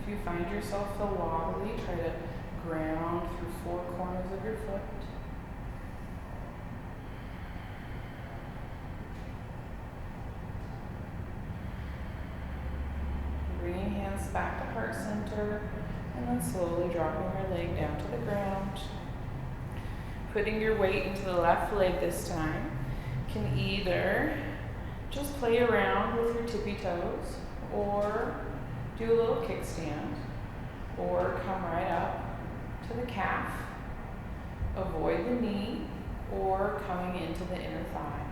If you find yourself feel wobbly, try to ground through 4 corners of your foot. Bringing hands back to heart center, and then slowly dropping your leg down to the ground. Putting your weight into the left leg this time. Can either just play around with your tippy toes, or do a little kickstand, or come right up to the calf. Avoid the knee, or coming into the inner thigh.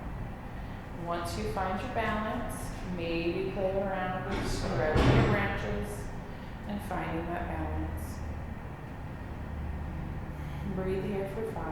Once you find your balance, maybe play around with spreading your branches and finding that balance. Breathe here for 5.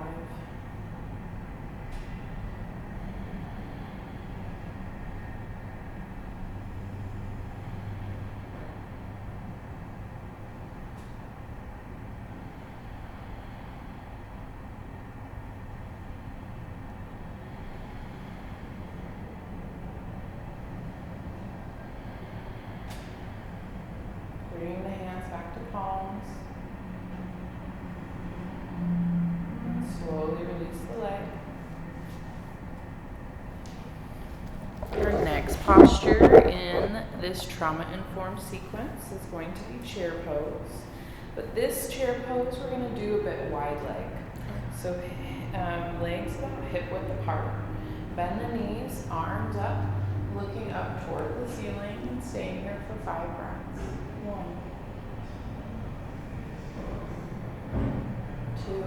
Bring the hands back to palms. And slowly release the leg. Your next posture in this trauma-informed sequence is going to be chair pose. But this chair pose, we're going to do a bit wide leg. So legs about hip width apart. Bend the knees, arms up, looking up toward the ceiling, and staying here for 5 breaths. 1, 2,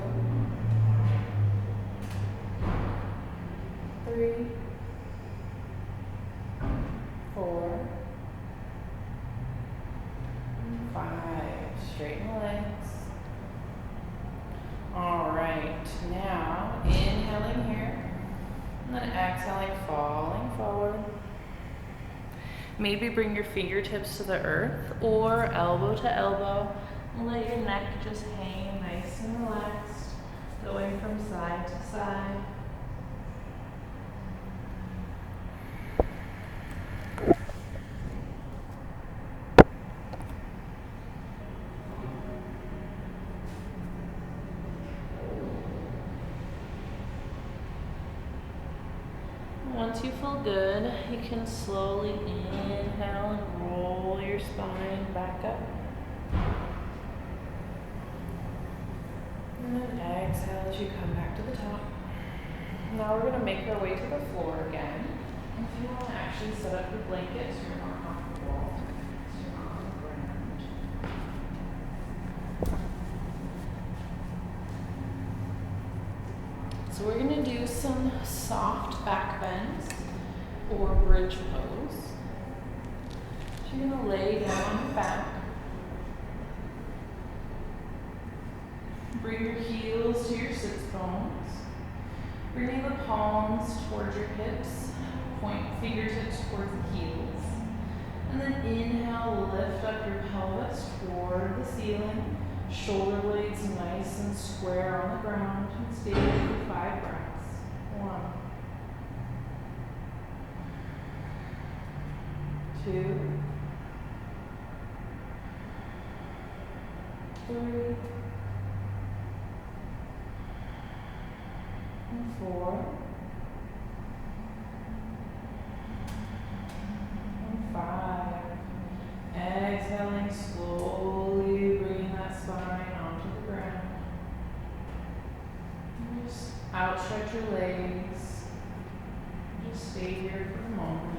3, 4, 5. Straighten the legs. All right, now inhaling here, and then exhaling, falling forward. Maybe bring your fingertips to the earth or elbow to elbow, and let your neck just hang nice and relaxed, going from side to side. Once you feel good, you can slowly inhale and roll your spine back up. And then exhale as you come back to the top. Now we're going to make our way to the floor again. If you want to actually set up your blanket so you're more comfortable, so you're not on the ground. So we're going to do some soft back bends or bridge pose. So you're going to lay down on your back. Bring your heels to your sits bones. Bringing the palms towards your hips. Point fingertips towards the heels. And then inhale, lift up your pelvis toward the ceiling. Shoulder blades nice and square on the ground. And stay there for 5 breaths. 1, 2, 3, and 4, and 5. Exhaling slowly, bringing that spine onto the ground. And just outstretch your legs. Just stay here for a moment.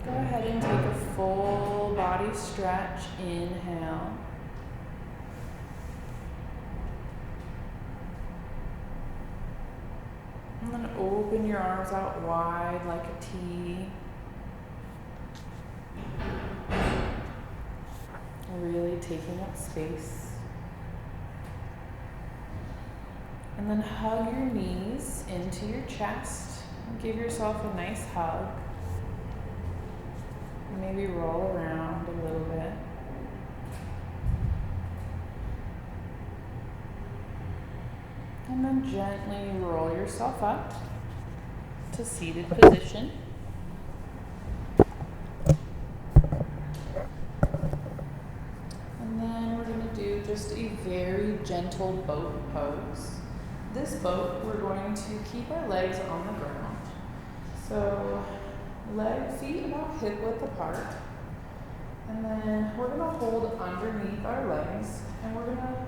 Go ahead and take a full body stretch. Inhale. And then open your arms out wide like a T. Really taking up space. And then hug your knees into your chest. And give yourself a nice hug. Maybe roll around a little bit. And then gently roll yourself up to seated position. And then we're going to do just a very gentle boat pose. This boat, we're going to keep our legs on the ground. So feet about hip width apart. And then we're going to hold underneath our legs. And we're going to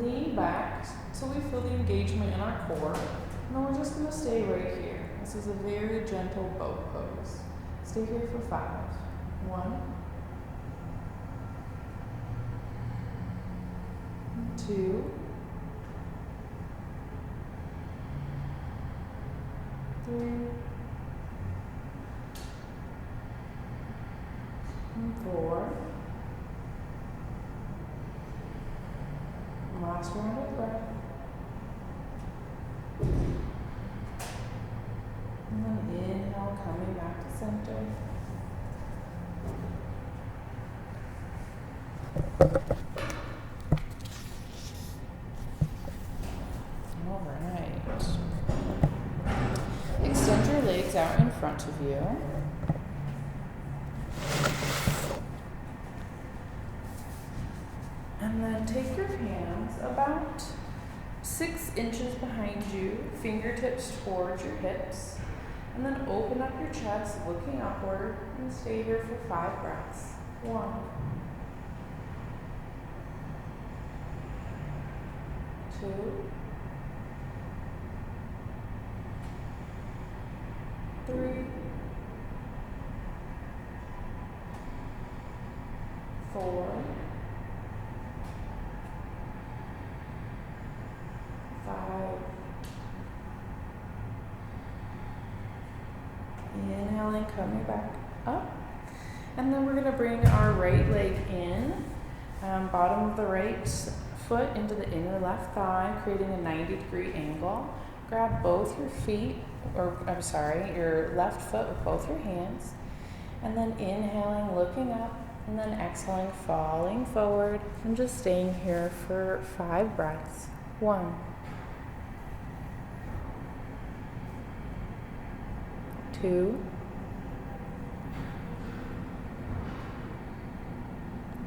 lean back so we feel the engagement in our core. And then we're just going to stay right here. This is a very gentle boat pose. Stay here for 5. 1, 2, 3, and 4. Last round of breath. And then inhale, coming back to center. All right. Extend your legs out in front of you. And then take your hands about 6 inches behind you, fingertips towards your hips. And then open up your chest, looking upward, and stay here for 5 breaths. 1, 2, 3, 4, 5. Inhaling, coming back up. And then we're going to bring our right leg in, bottom of the right foot into the inner left thigh, creating a 90-degree angle. Grab both your feet, your left foot with both your hands. And then inhaling, looking up, and then exhaling, falling forward, and just staying here for 5 breaths. 1, 2,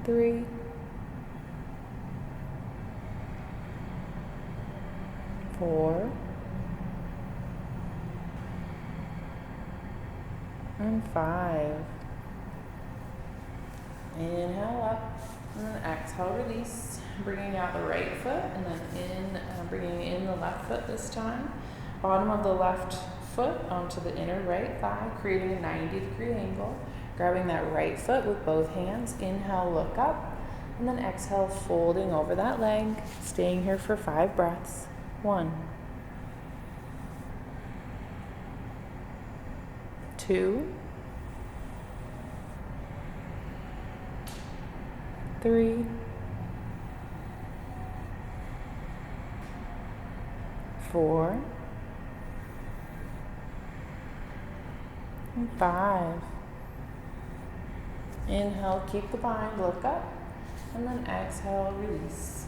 3, 4, and 5. Inhale up, and then exhale, release, bringing out the right foot, and then bringing in the left foot this time. Bottom of the left foot onto the inner right thigh, creating a 90-degree angle. Grabbing that right foot with both hands. Inhale, look up. And then exhale, folding over that leg. Staying here for 5 breaths. 1, 2, 3, 4, and 5. Inhale, keep the bind, look up, and then exhale, release.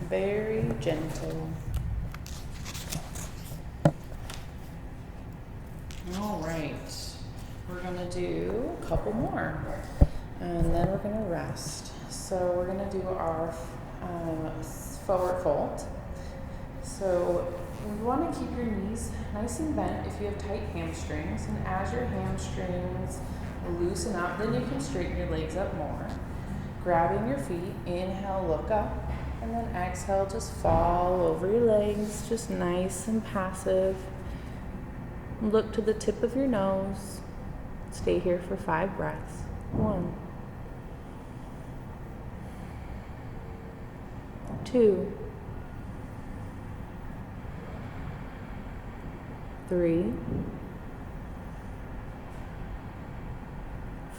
Very gentle. All right, we're gonna do a couple more, and then we're gonna rest. So we're gonna do our forward fold. So you want to keep your knees nice and bent if you have tight hamstrings, and as your hamstrings loosen up, then you can straighten your legs up more. Grabbing your feet, inhale, look up, and then exhale, just fall over your legs, just nice and passive. Look to the tip of your nose. Stay here for 5 breaths. 1, 2, 3,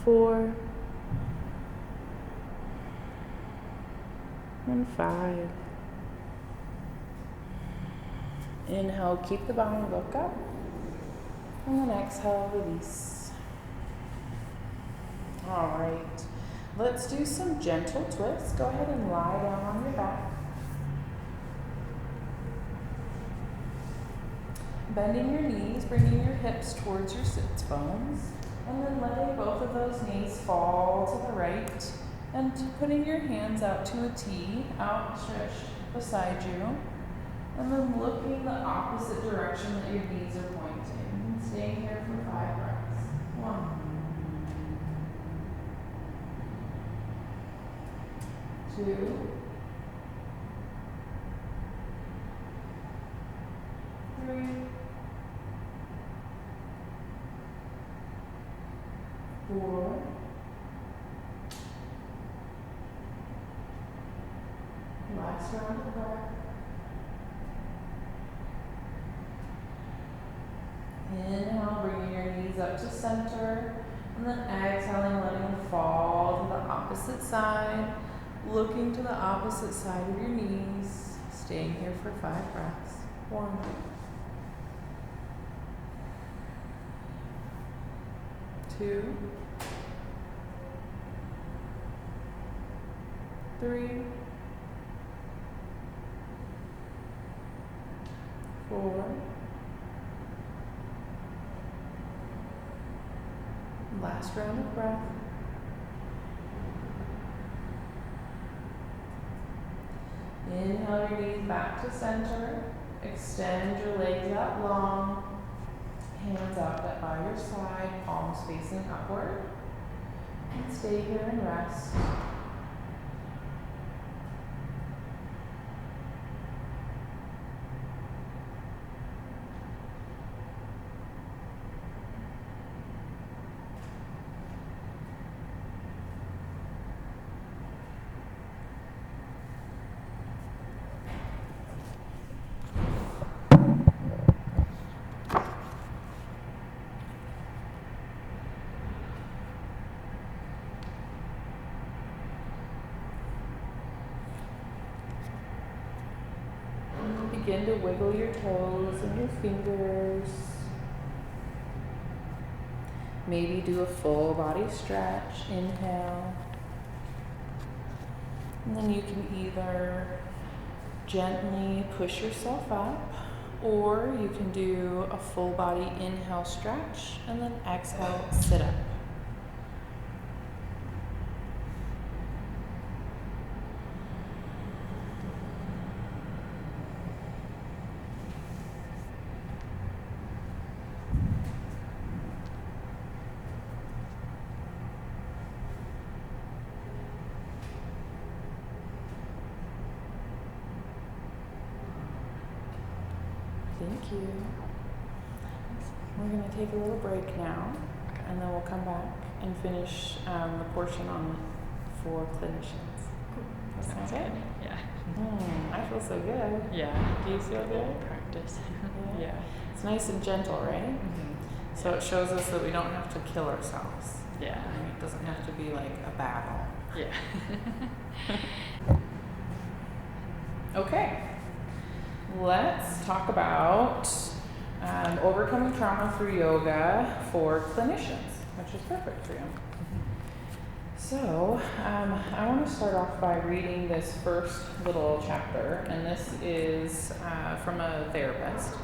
4, and 5. Inhale, keep the bind, look up, and then exhale, release. All right, let's do some gentle twists. Go ahead and lie down on your back. Bending your knees, bringing your hips towards your sits bones, and then letting both of those knees fall to the right, and putting your hands out to a T, outstretched beside you, and then looking the opposite direction that your knees are pointing, and staying here for 5 breaths. 1, 2, 3, 4, last round of breath. Inhale, bringing your knees up to center, and then exhaling, letting them fall to the opposite side, looking to the opposite side of your knees, staying here for 5 breaths. 1, 2, 3, 4, last round of breath. Inhale your knees back to center. Extend your legs out long. Hands out by your side, palms facing upward. And stay here and rest. Begin to wiggle your toes and your fingers. Maybe do a full body stretch. Inhale. And then you can either gently push yourself up, or you can do a full body inhale stretch and then exhale, sit up. Thank you. we're going to take a little break now, and then we'll come back and finish the portion on for clinicians. Cool. That sounds good? Yeah. I feel so good. Yeah. Do you feel good? Practice. Yeah. Yeah. It's nice and gentle, right? Mm-hmm. So it shows us that we don't have to kill ourselves. Yeah. Right? It doesn't have to be like a battle. Yeah. Okay. Let's talk about overcoming trauma through yoga for clinicians, which is perfect for you. So, I want to start off by reading this first little chapter, and this is from a therapist.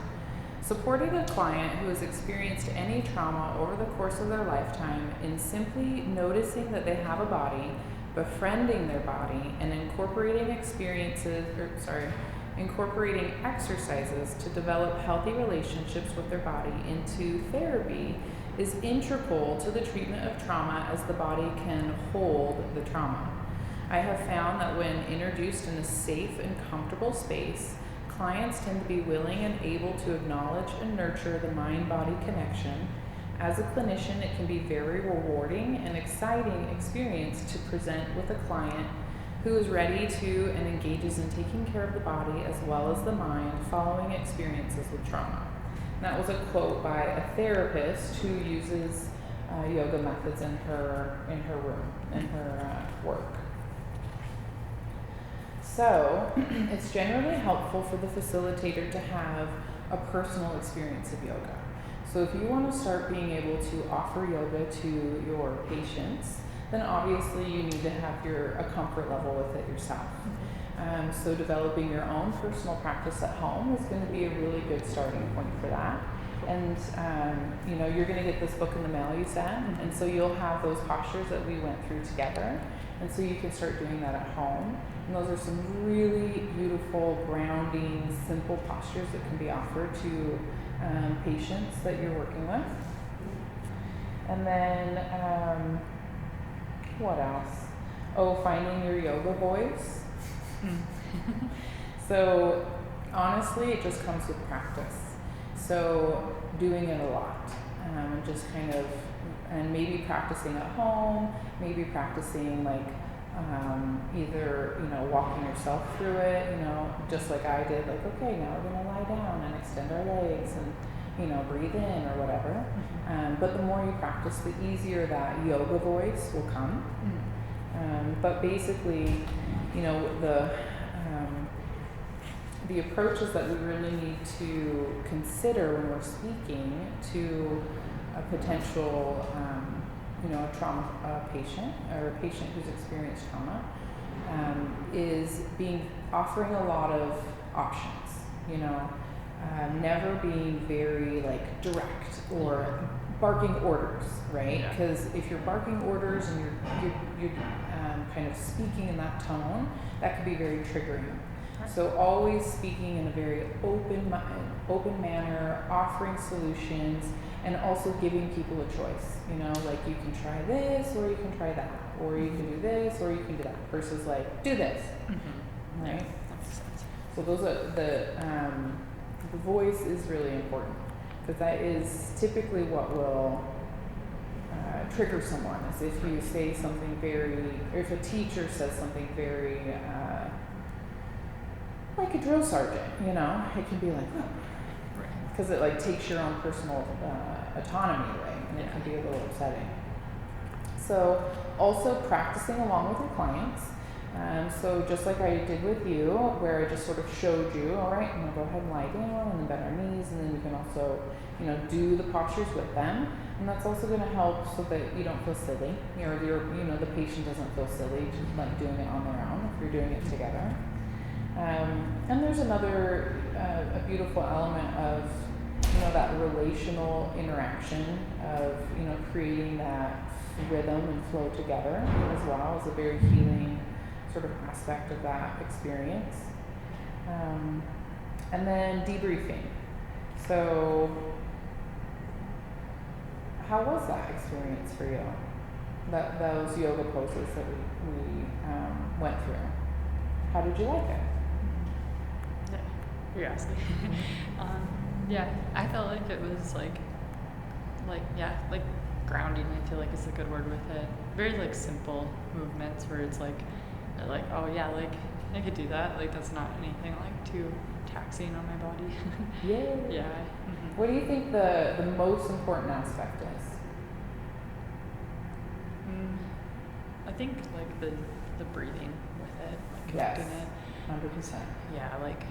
Supporting a client who has experienced any trauma over the course of their lifetime in simply noticing that they have a body, befriending their body, and incorporating exercises to develop healthy relationships with their body into therapy is integral to the treatment of trauma, as the body can hold the trauma. I have found that when introduced in a safe and comfortable space, clients tend to be willing and able to acknowledge and nurture the mind-body connection. As a clinician, it can be very rewarding and exciting experience to present with a client who is ready to and engages in taking care of the body as well as the mind following experiences with trauma. And that was a quote by a therapist who uses yoga methods in her work. So it's generally helpful for the facilitator to have a personal experience of yoga. So if you want to start being able to offer yoga to your patients, then obviously you need to have a comfort level with it yourself. So developing your own personal practice at home is going to be a really good starting point for that. And you're going to get this book in the mail, you said, and so you'll have those postures that we went through together, and so you can start doing that at home. And those are some really beautiful, grounding, simple postures that can be offered to patients that you're working with. And then what else? Finding your yoga voice. So honestly, it just comes with practice. So doing it a lot, just kind of, and maybe practicing at home, maybe practicing like either, walking yourself through it, just like I did, like, okay, now we're gonna lie down and extend our legs and, breathe in or whatever. But the more you practice, the easier that yoga voice will come. But basically, the approaches that we really need to consider when we're speaking to a potential, trauma patient or a patient who's experienced trauma, is offering a lot of options. Never being very like direct or barking orders, right? Because if you're barking orders and you're kind of speaking in that tone, that could be very triggering. So always speaking in a very open manner, offering solutions, and also giving people a choice. Like you can try this, or you can try that, or you can do this, or you can do that, versus like do this, right? Yeah, that makes sense. So those are the voice is really important, because that is typically what will trigger someone. Is if you say something or if a teacher says something very like a drill sergeant, it can be like, oh, because it like takes your own personal autonomy away, and it can be a little upsetting. So also practicing along with your clients. So just like I did with you, where I just sort of showed you, all right, I'm gonna go ahead and lie down and then bend our knees, and then you can also, do the postures with them. And that's also gonna help so that you don't feel silly, or the patient doesn't feel silly just like doing it on their own if you're doing it together. And there's another a beautiful element of that relational interaction of creating that rhythm and flow together as well, is a very healing sort of aspect of that experience. And then debriefing. So how was that experience for you? Those yoga poses that we went through. How did you like it? Yeah, you're asking. Yeah, I felt like it was like like grounding, I feel like is a good word with it. Very like simple movements where it's like oh yeah, like I could do that. Like that's not anything like too taxing on my body. Yeah. Yeah. Mm-hmm. What do you think the most important aspect is? I think like the breathing with it, like Yes, connecting it. 100%. Yeah, like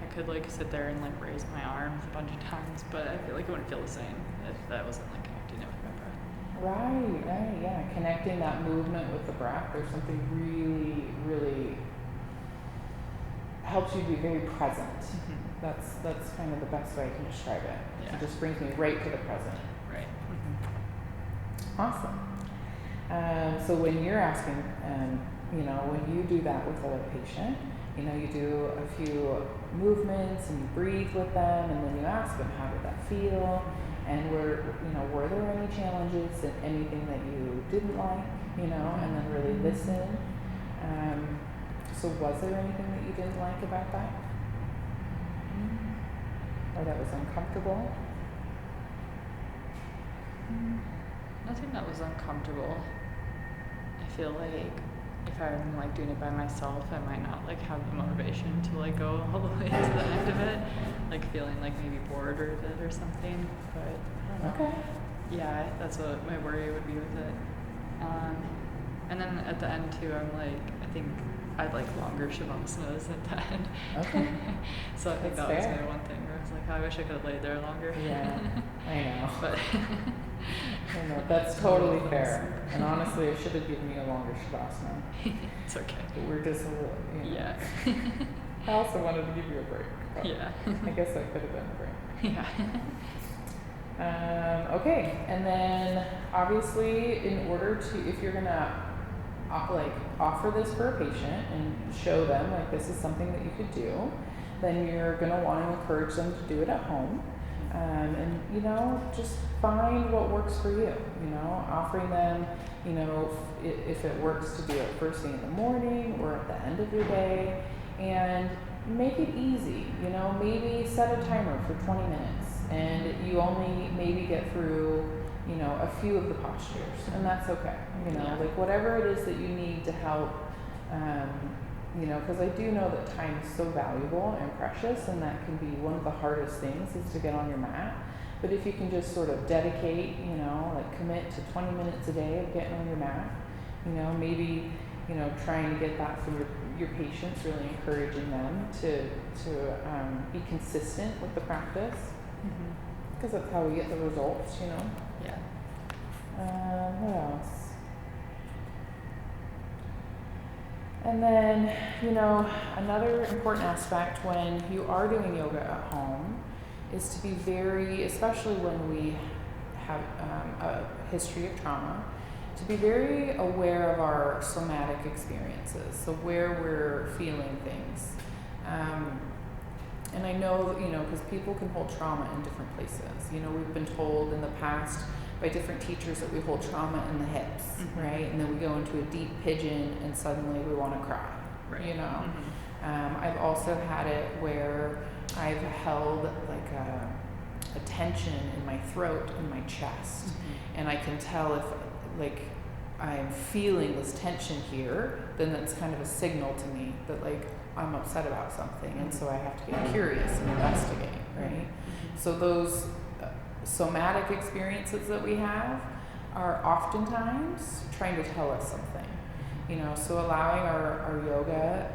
I could like sit there and like raise my arms a bunch of times, but I feel like it wouldn't feel the same if that wasn't like connecting it with my breath. Right, yeah. Connecting that movement with the breath, there's something really, really helps you be very present. Mm-hmm. That's kind of the best way I can describe it. Yeah. It just brings me right to the present. Right. Mm-hmm. Awesome. So when you're asking, when you do that with a patient, you do a few movements and you breathe with them, and then you ask them, how did that feel? And were there any challenges and anything that you didn't like, and then really listen. So was there anything that you didn't like about that? Or that was uncomfortable? Nothing that was uncomfortable. I feel like if I'm like doing it by myself, I might not like have the motivation to like go all the way to the end of it, like feeling like maybe bored of it or something. But I don't know. Okay. Yeah, that's what my worry would be with it. And then at the end too, I'm like, I think I'd like longer shavasana at the end. Okay. So I think That's that was fair. my one thing where I was like, oh, I wish I could have laid there longer. Yeah, I know. But I know, that's totally fair. And honestly, I should have given you a longer shavasana. it's okay. But we're just a little, Yeah. I also wanted to give you a break. But Yeah. I guess that could have been a break. Yeah. Okay, and then obviously, in order to, if you're gonna offer this for a patient and show them like this is something that you could do, then you're gonna want to encourage them to do it at home, and just find what works for you. Offering them, if it works to do it first thing in the morning or at the end of your day, and make it easy. Maybe set a timer for 20 minutes, and you only maybe get through a few of the postures, and that's okay. Like whatever it is that you need to help, because I do know that time is so valuable and precious, and that can be one of the hardest things is to get on your mat. But if you can just sort of dedicate, commit to 20 minutes a day of getting on your mat, maybe, trying to get that from your patients, really encouraging them to be consistent with the practice, because that's how we get the results, Yeah. What else? And then, another important aspect when you are doing yoga at home is to be very, especially when we have a history of trauma, to be very aware of our somatic experiences, so where we're feeling things. And I know, because people can hold trauma in different places. We've been told in the past by different teachers that we hold trauma in the hips, right? And then we go into a deep pigeon and suddenly we want to cry, Right. I've also had it where I've held like a tension in my throat and my chest, and I can tell if like I'm feeling this tension here, then that's kind of a signal to me that like I'm upset about something, and so I have to get curious and investigate, right? So those somatic experiences that we have are oftentimes trying to tell us something, so allowing our yoga,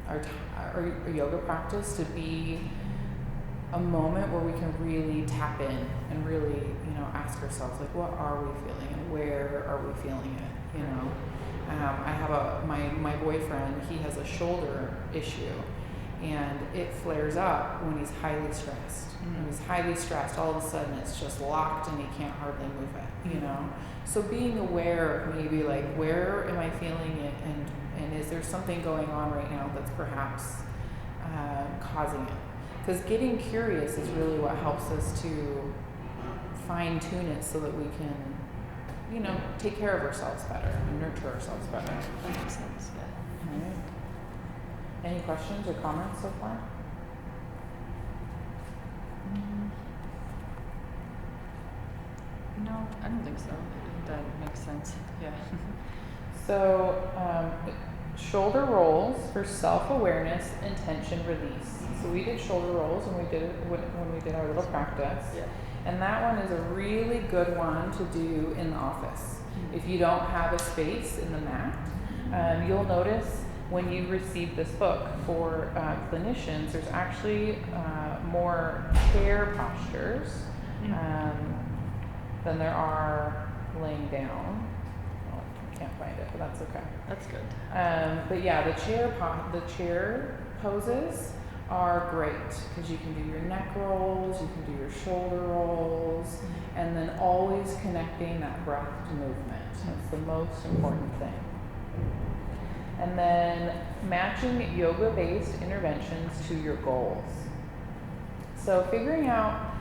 our yoga practice to be a moment where we can really tap in and really, ask ourselves, like, what are we feeling and where are we feeling it, I have my boyfriend, he has a shoulder issue, and it flares up when he's highly stressed. When he's highly stressed, all of a sudden it's just locked and he can't hardly move it, So being aware of maybe like, where am I feeling it, and is there something going on right now that's perhaps causing it? Because getting curious is really what helps us to fine tune it so that we can, take care of ourselves better and nurture ourselves better. That makes sense, yeah. All right. Any questions or comments so far? don't think so. I think that makes sense. Yeah. So, shoulder rolls for self-awareness and tension release. So we did shoulder rolls when we did our little practice. Yeah. And that one is a really good one to do in the office. If you don't have a space in the mat, you'll notice when you receive this book for clinicians, there's actually more chair postures than there are laying down. Oh, I can't find it, but that's okay. That's good. But yeah, the chair poses are great because you can do your neck rolls, you can do your shoulder rolls, and then always connecting that breath to movement. That's the most important thing. And then matching yoga-based interventions to your goals. So figuring out,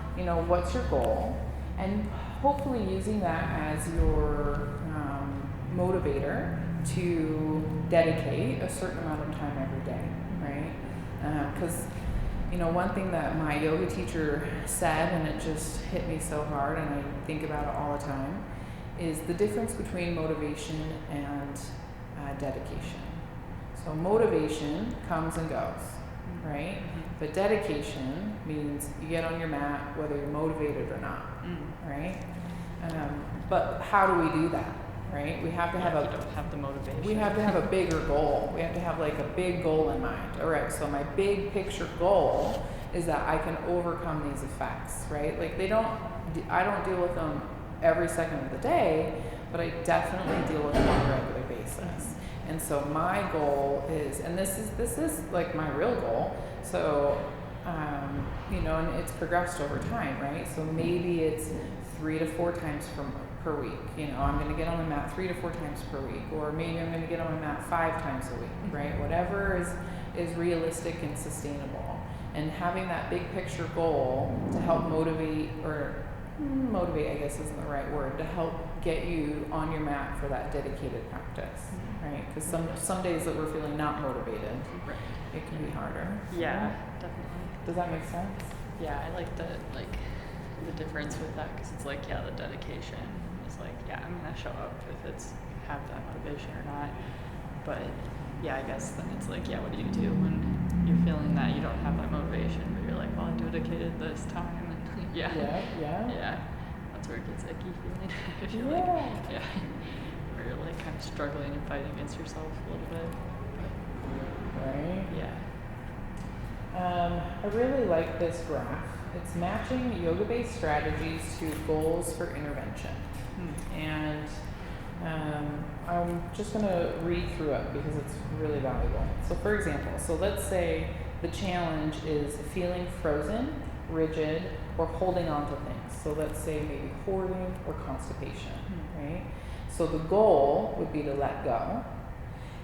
what's your goal, and hopefully using that as your motivator to dedicate a certain amount of time every day, right? Because one thing that my yoga teacher said, and it just hit me so hard, and I think about it all the time, is the difference between motivation and dedication. So motivation comes and goes, right? But dedication means you get on your mat whether you're motivated or not, right? But how do we do that, right? We have to have you don't have the motivation. We have to have a bigger goal. We have to have like a big goal in mind. All right, so my big picture goal is that I can overcome these effects, right? Like I don't deal with them every second of the day, but I definitely deal with them on a regular basis. And so my goal is, and this is like my real goal. So, and it's progressed over time, right? So maybe it's 3 to 4 times per week. I'm going to get on the mat 3 to 4 times per week, or maybe I'm going to get on the mat 5 times a week, right? Whatever is realistic and sustainable. And having that big picture goal to help motivate, I guess isn't the right word, to help get you on your mat for that dedicated practice, right? Because some days that we're feeling not motivated, it can be harder. Yeah, definitely. Does that make sense? Yeah, I like the difference with that, because it's like, the dedication is like, I'm gonna show up if it's have that motivation or not. But I guess then it's like, what do you do when you're feeling that you don't have that motivation, but you're like, well, I dedicated this time, and yeah, that's where it gets icky feeling. I feel like, where you're like kind of struggling and fighting against yourself a little bit. But, right. Yeah. I really like this graph. It's matching yoga-based strategies to goals for intervention. And I'm just going to read through it because it's really valuable. So for example, let's say the challenge is feeling frozen, rigid, or holding on to things. So let's say maybe hoarding or constipation, right? So the goal would be to let go.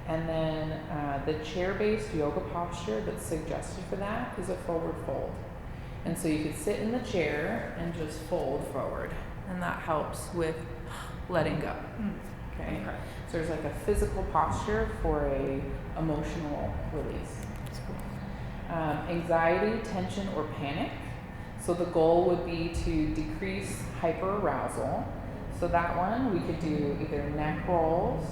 And then the chair-based yoga posture that's suggested for that is a forward fold. And so you could sit in the chair and just fold forward. And that helps with letting go. Okay? So there's like a physical posture for a emotional release. That's cool. Anxiety, tension, or panic. So the goal would be to decrease hyperarousal. So that one we could do either neck rolls,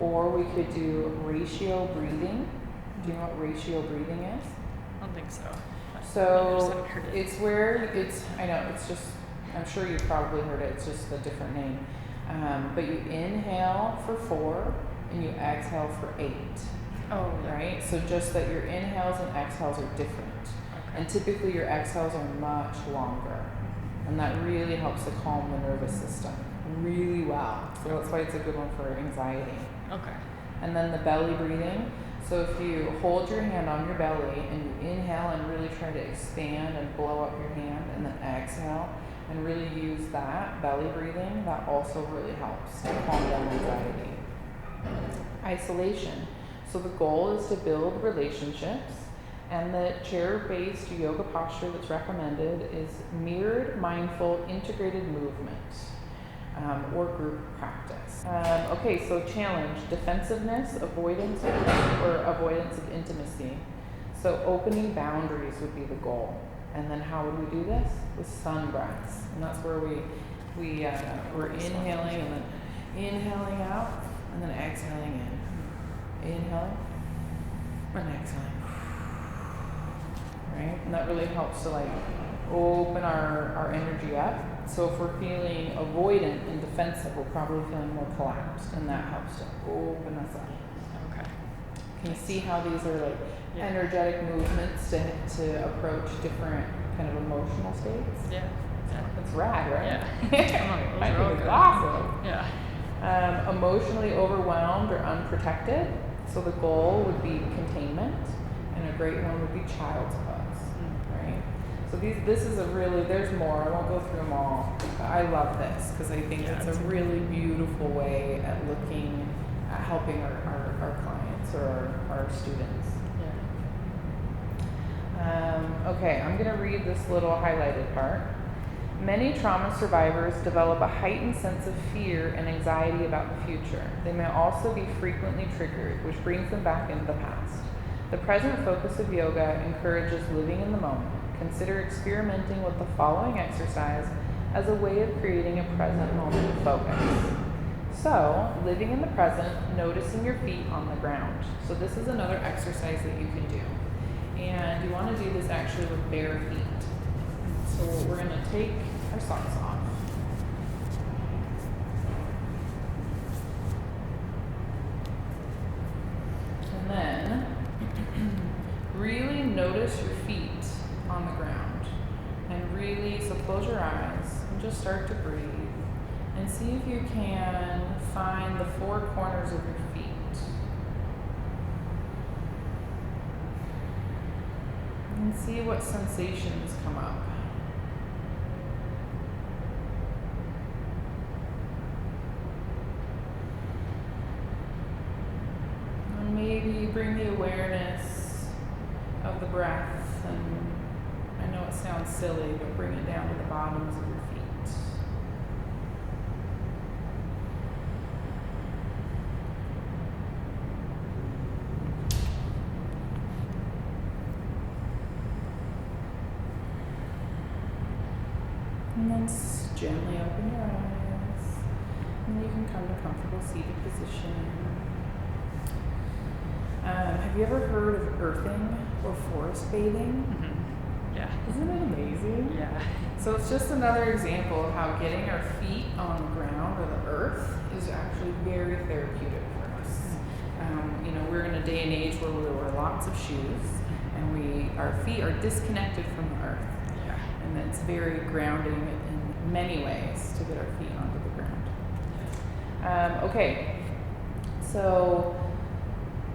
or we could do ratio breathing. Do you know what ratio breathing is? I don't think so. So it's where I'm sure you've probably heard it, it's just a different name. But you inhale for 4 and you exhale for 8. Oh, right? So just that your inhales and exhales are different. Okay. And typically your exhales are much longer. And that really helps to calm the nervous system really well. So that's why it's a good one for anxiety. Okay. And then the belly breathing. So if you hold your hand on your belly and you inhale and really try to expand and blow up your hand, and then exhale and really use that belly breathing, that also really helps to calm down anxiety. Isolation. So the goal is to build relationships, and the chair-based yoga posture that's recommended is mirrored, mindful, integrated movement. Or group practice. Okay, so challenge, defensiveness, avoidance of intimacy. So opening boundaries would be the goal. And then how would we do this? With sun breaths. And that's where we we're inhaling and then inhaling out and then exhaling in. Inhaling and exhaling. Right? And that really helps to like open our energy up. So if we're feeling avoidant and defensive, we're probably feeling more collapsed, and that helps to open us up. Okay. Can you see how these are like energetic movements to approach different kind of emotional states? Yeah. It's rad, right? Yeah. I think it's awesome. Yeah. Emotionally overwhelmed or unprotected. So the goal would be containment, and a great one would be child's pose, right? So this is a really, there's more. I won't go through them all. But I love this because I think it's a really beautiful way at looking at helping our clients or our students. Yeah. Okay, I'm going to read this little highlighted part. Many trauma survivors develop a heightened sense of fear and anxiety about the future. They may also be frequently triggered, which brings them back into the past. The present focus of yoga encourages living in the moment. Consider experimenting with the following exercise as a way of creating a present moment focus. So, living in the present, noticing your feet on the ground. So this is another exercise that you can do. And you want to do this actually with bare feet. So we're going to take our socks off. And then really notice your feet on the ground. And really, so close your eyes and just start to breathe. And see if you can find the four corners of your feet. And see what sensations come up. And maybe bring the awareness of the breath, and I know it sounds silly, but bring it down to the bottoms of your feet. And then gently open your eyes. And you can come to comfortable seated position. Have you ever heard of earthing or forest bathing? Mm-hmm. Yeah. Isn't it amazing? Yeah. So it's just another example of how getting our feet on the ground or the earth is actually very therapeutic for us. We're in a day and age where we wear lots of shoes, and our feet are disconnected from the earth. Yeah. And it's very grounding in many ways to get our feet onto the ground. Okay, so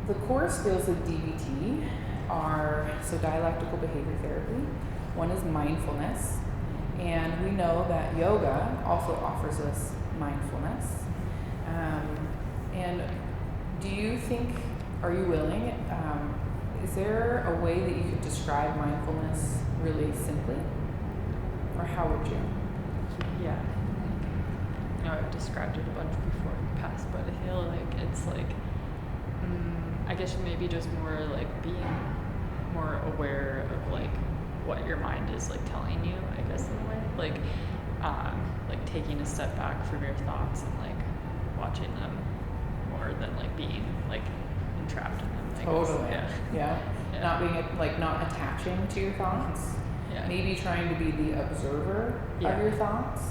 the core skills of DBT are, so dialectical behavior therapy. One is mindfulness, and we know that yoga also offers us mindfulness. And do you think, are you willing, is there a way that you could describe mindfulness really simply? Or how would you? Yeah. I've described it a bunch before in the past, but I feel like it's like, I guess maybe just more like being more aware of like what your mind is like telling you, I guess, in a way. Like taking a step back from your thoughts and like watching them more than like being like entrapped in them. I Totally. guess. Yeah. Not being like not attaching to your thoughts. Yeah. Maybe trying to be the observer of your thoughts,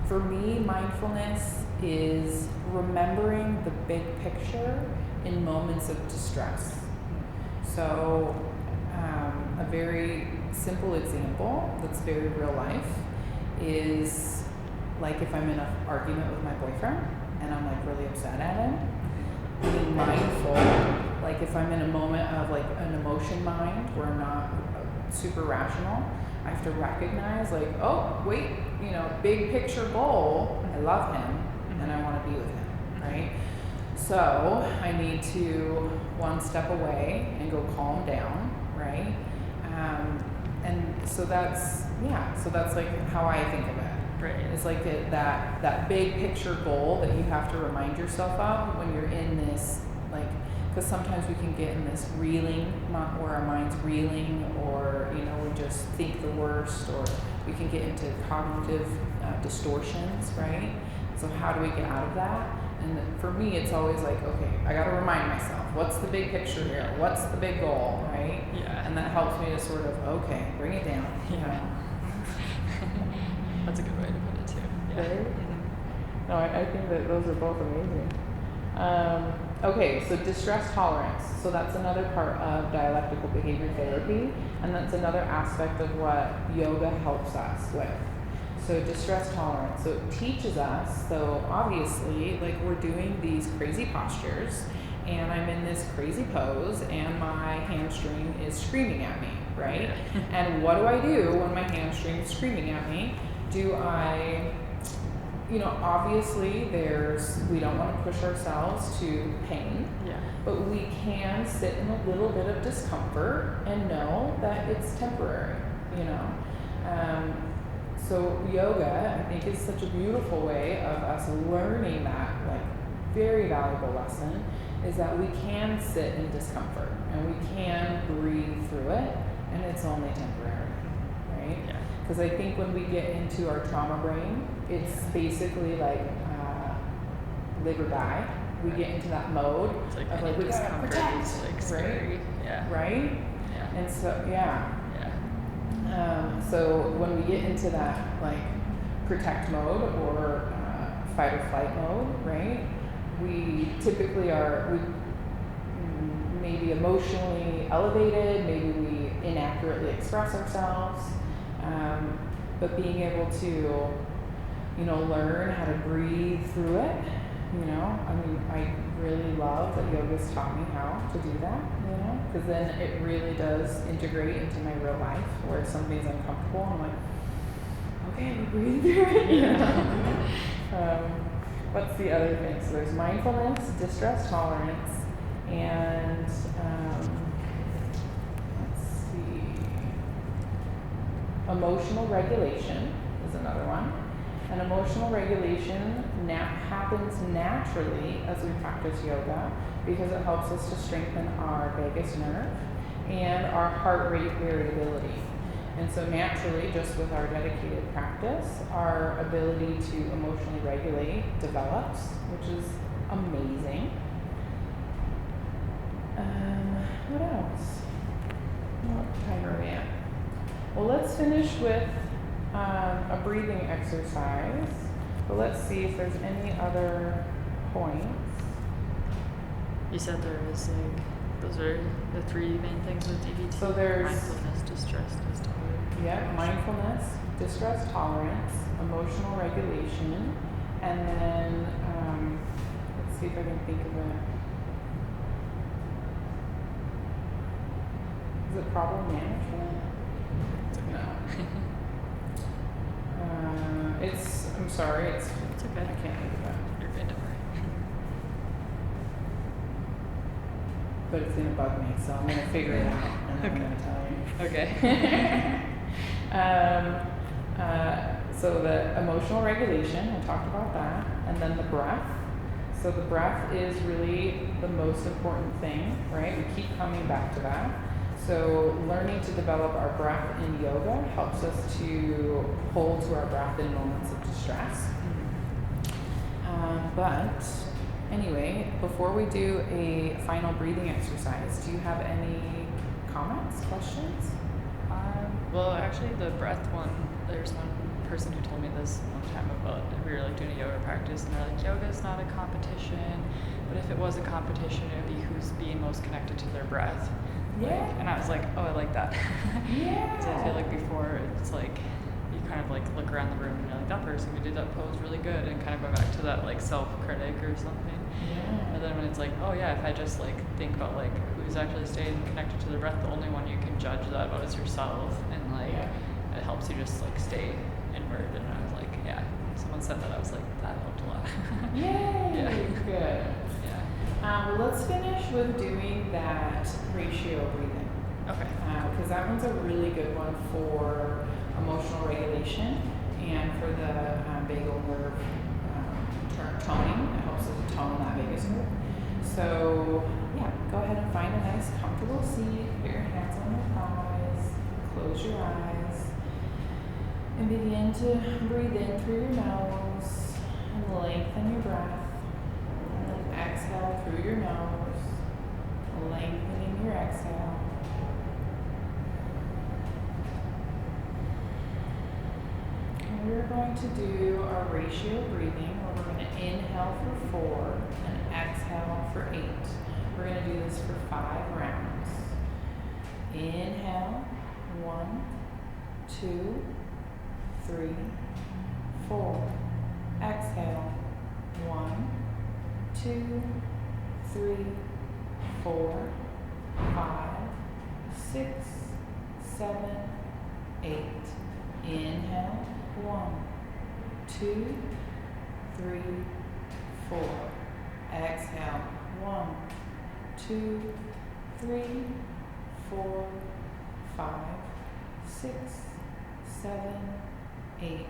For me, mindfulness is remembering the big picture in moments of distress. So a very simple example that's very real life is like if I'm in an argument with my boyfriend and I'm like really upset at him, being mindful, like if I'm in a moment of like an emotion mind where I'm not super rational, I have to recognize like, oh, wait, big picture goal, I love him and I want to be with him, right? So I need to one step away and go calm down, right? And so that's like how I think of it. Right. It's like that big picture goal that you have to remind yourself of when you're in this, like, because sometimes we can get in this reeling, where our mind's reeling, or we just think the worst, or We can get into cognitive distortions, right? So how do we get out of that? And for me, it's always like, okay, I got to remind myself, what's the big picture here? What's the big goal, right? Yeah. And that helps me to sort of, okay, bring it down. Yeah. That's a good way to put it too. Yeah. Right? Mm-hmm. No, I think that those are both amazing. Okay, so distress tolerance. So that's another part of dialectical behavior therapy, and that's another aspect of what yoga helps us with. So distress tolerance. So it teaches us, so obviously, like we're doing these crazy postures, and I'm in this crazy pose, and my hamstring is screaming at me, right? And what do I do when my hamstring is screaming at me? Do I, obviously we don't want to push ourselves to pain, but we can sit in a little bit of discomfort and know that it's temporary, So yoga, I think, is such a beautiful way of us learning that, like, very valuable lesson, is that we can sit in discomfort and we can breathe through it, and it's only temporary, right? Yeah. Because I think when we get into our trauma brain, it's basically like live or die. We get into that mode It's like of like, we gotta protect, is like scary. right? Yeah. Right? Yeah. And so, yeah. So when we get into that like protect mode or fight or flight mode, right? We typically we maybe emotionally elevated, maybe we inaccurately express ourselves, but being able to, learn how to breathe through it, I really love that yoga's taught me how to do that, because then it really does integrate into my real life where something's uncomfortable and I'm like, okay, we breathe through it. What's the other thing? So there's mindfulness, distress tolerance, and let's see, emotional regulation is another one. And emotional regulation happens naturally as we practice yoga because it helps us to strengthen our vagus nerve and our heart rate variability. And so naturally, just with our dedicated practice, our ability to emotionally regulate develops, which is amazing. What else? What time are we at? Well, let's finish with a breathing exercise. But let's see if there's any other points. You said there is those are the three main things with DBT. So there's mindfulness, distress tolerance. Yeah, mindfulness, distress tolerance, emotional regulation, and then let's see if I can think of it. Is it problem management? No. I'm sorry, it's okay. I can't think of it. You're good, don't worry. But it's gonna bug me, so I'm gonna figure it out and I'm gonna tell you. Okay. So the emotional regulation, I talked about that, and then the breath. So the breath is really the most important thing, right? We keep coming back to that. So learning to develop our breath in yoga helps us to hold to our breath in moments of distress. But anyway, before we do a final breathing exercise, do you have any comments, questions? Well, actually, the breath one, there's one person who told me this one time about, we were like doing a yoga practice, and they're like, yoga is not a competition, but if it was a competition, it would be who's being most connected to their breath. Yeah. And I was like, oh, I like that. Yeah. Because I feel like before, it's like, you kind of like look around the room and you're like, that person who did that pose really good, and kind of go back to that like self-critic or something. Yeah. And then when it's like, oh yeah, if I just like think about like who's actually staying connected to their breath, the only one you can judge that about is yourself, and like it helps you just like stay inward. And I was like, yeah, when someone said that, I was like, that helped a lot. Yay! Yeah. Good. Yeah. Well, let's finish with doing that ratio breathing. Okay. Because that one's a really good one for emotional regulation and for the vagal nerve toning. It helps us to tone that vagus nerve. So, yeah, go ahead and find a nice, comfortable seat. Put your hands on your thighs. Close your eyes. And begin to breathe in through your nose and lengthen your breath. And then exhale through your nose, lengthening your exhale. And we're going to do our ratio breathing where we're going to inhale for 4 and exhale for 8. We're going to do this for 5 rounds. Inhale, 1, 2, 3, 4. Exhale, 1, 2, 3, 4, 5, 6, 7, 8. Inhale, 1, 2, 3, 4. Exhale, 1, 2, 3, 4, 5, 6, 7, 8.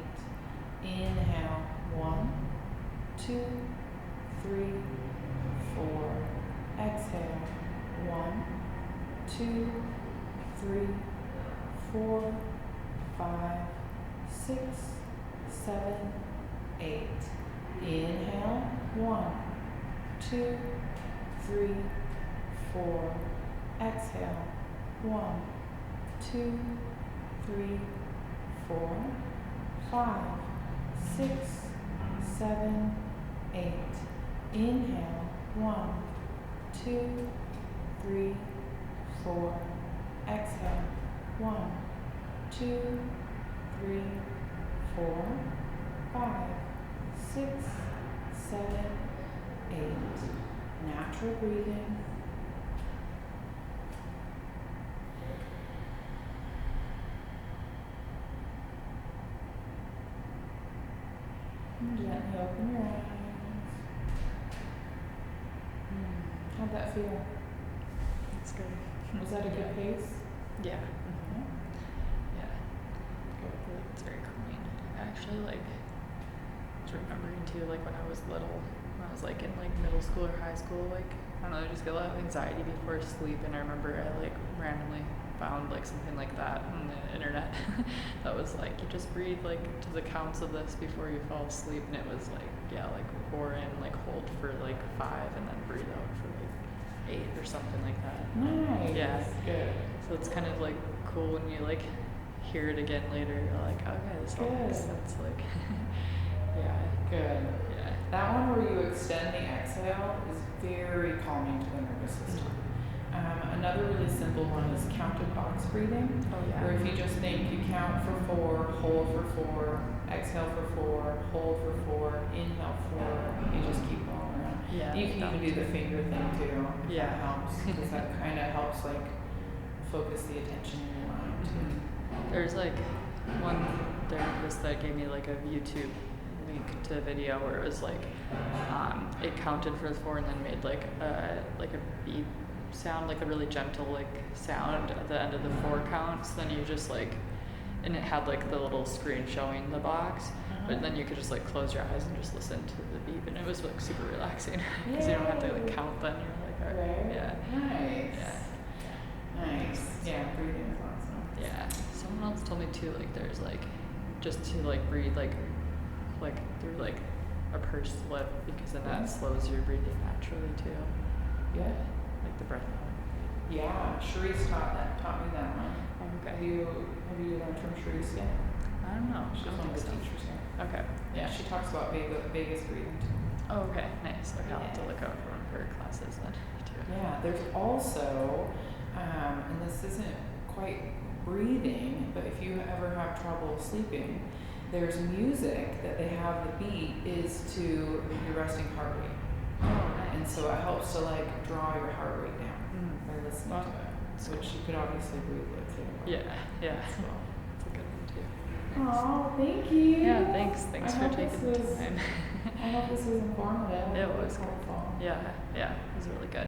Inhale, 1, 2, 3, 4. Exhale, 1, 2, 3, 4, 5, 6, 7, 8. Inhale, 1, 2, 3, 4. Exhale, 1, 2, 3, 4, 5, 6, 7, 8. Inhale, 1, 2, 3, 4. Exhale, 1, 2, 3, 4, 5, 6, 7, 8. Natural breathing. And gently open your eyes. How'd that feel? It's good. Was that a good pace? Yeah. Mhm. Yeah. I feel like it's very calming. I actually was remembering too, like when I was little, when I was like in like middle school or high school, like I don't know, I just get a lot of anxiety before sleep, and I remember I like randomly found like something like that on the internet that was like you just breathe like to the counts of this before you fall asleep, and it was like like 4 in, like hold for like 5, and then breathe out for like 8 or something like that. Nice. Yeah. Good. So it's kind of like cool when you like hear it again later. You're like, okay, this all makes Good. sense. Like, yeah, Good. yeah. That one where you extend the exhale is very calming to the nervous system. Another really simple one is counted box breathing, Oh yeah. where if you just think you count for 4, hold for 4, exhale for 4, hold for 4, inhale 4, you just keep going around. Yeah. You can even do the finger thing too, if Yeah. that helps, because that kind of helps like focus the attention in your mind too. There's like one therapist that gave me like a YouTube link to a video where it was like it counted for 4 and then made like a beep sound, like a really gentle like sound at the end of the 4 count. So then you just like, and it had like the little screen showing the box, but then you could just like close your eyes and just listen to the beep, and it was like super relaxing because you don't have to like count. Then you're like, all right, Right. yeah, Nice. yeah. Nice. Yeah, breathing is awesome. Yeah, someone else told me too, like there's like, just to like breathe like through like a pursed lip, because then that slows your breathing naturally too. Yeah. Like the breath out. Yeah, Sharice taught me that one. Okay. Have you learned from Sharice yet? I don't know. She's I don't one of the think so. teachers here. Okay. Yeah, she talks about Vegas breathing too. Oh, okay. Nice. Okay, I'll have to Yeah. look out for one of her classes then too. Yeah, there's also, and this isn't quite breathing, but if you ever have trouble sleeping, there's music that they have the beat is to your resting heart rate. Oh, nice. And so it helps to like draw your heart rate down by listening Wow. to it, which you could obviously breathe with too. Yeah, yeah. As well. That's a good one too. Oh, thank you. Yeah, thanks. Thanks I for hope taking this the was- time. I hope this was informative. It was good. helpful. Yeah, it was really good.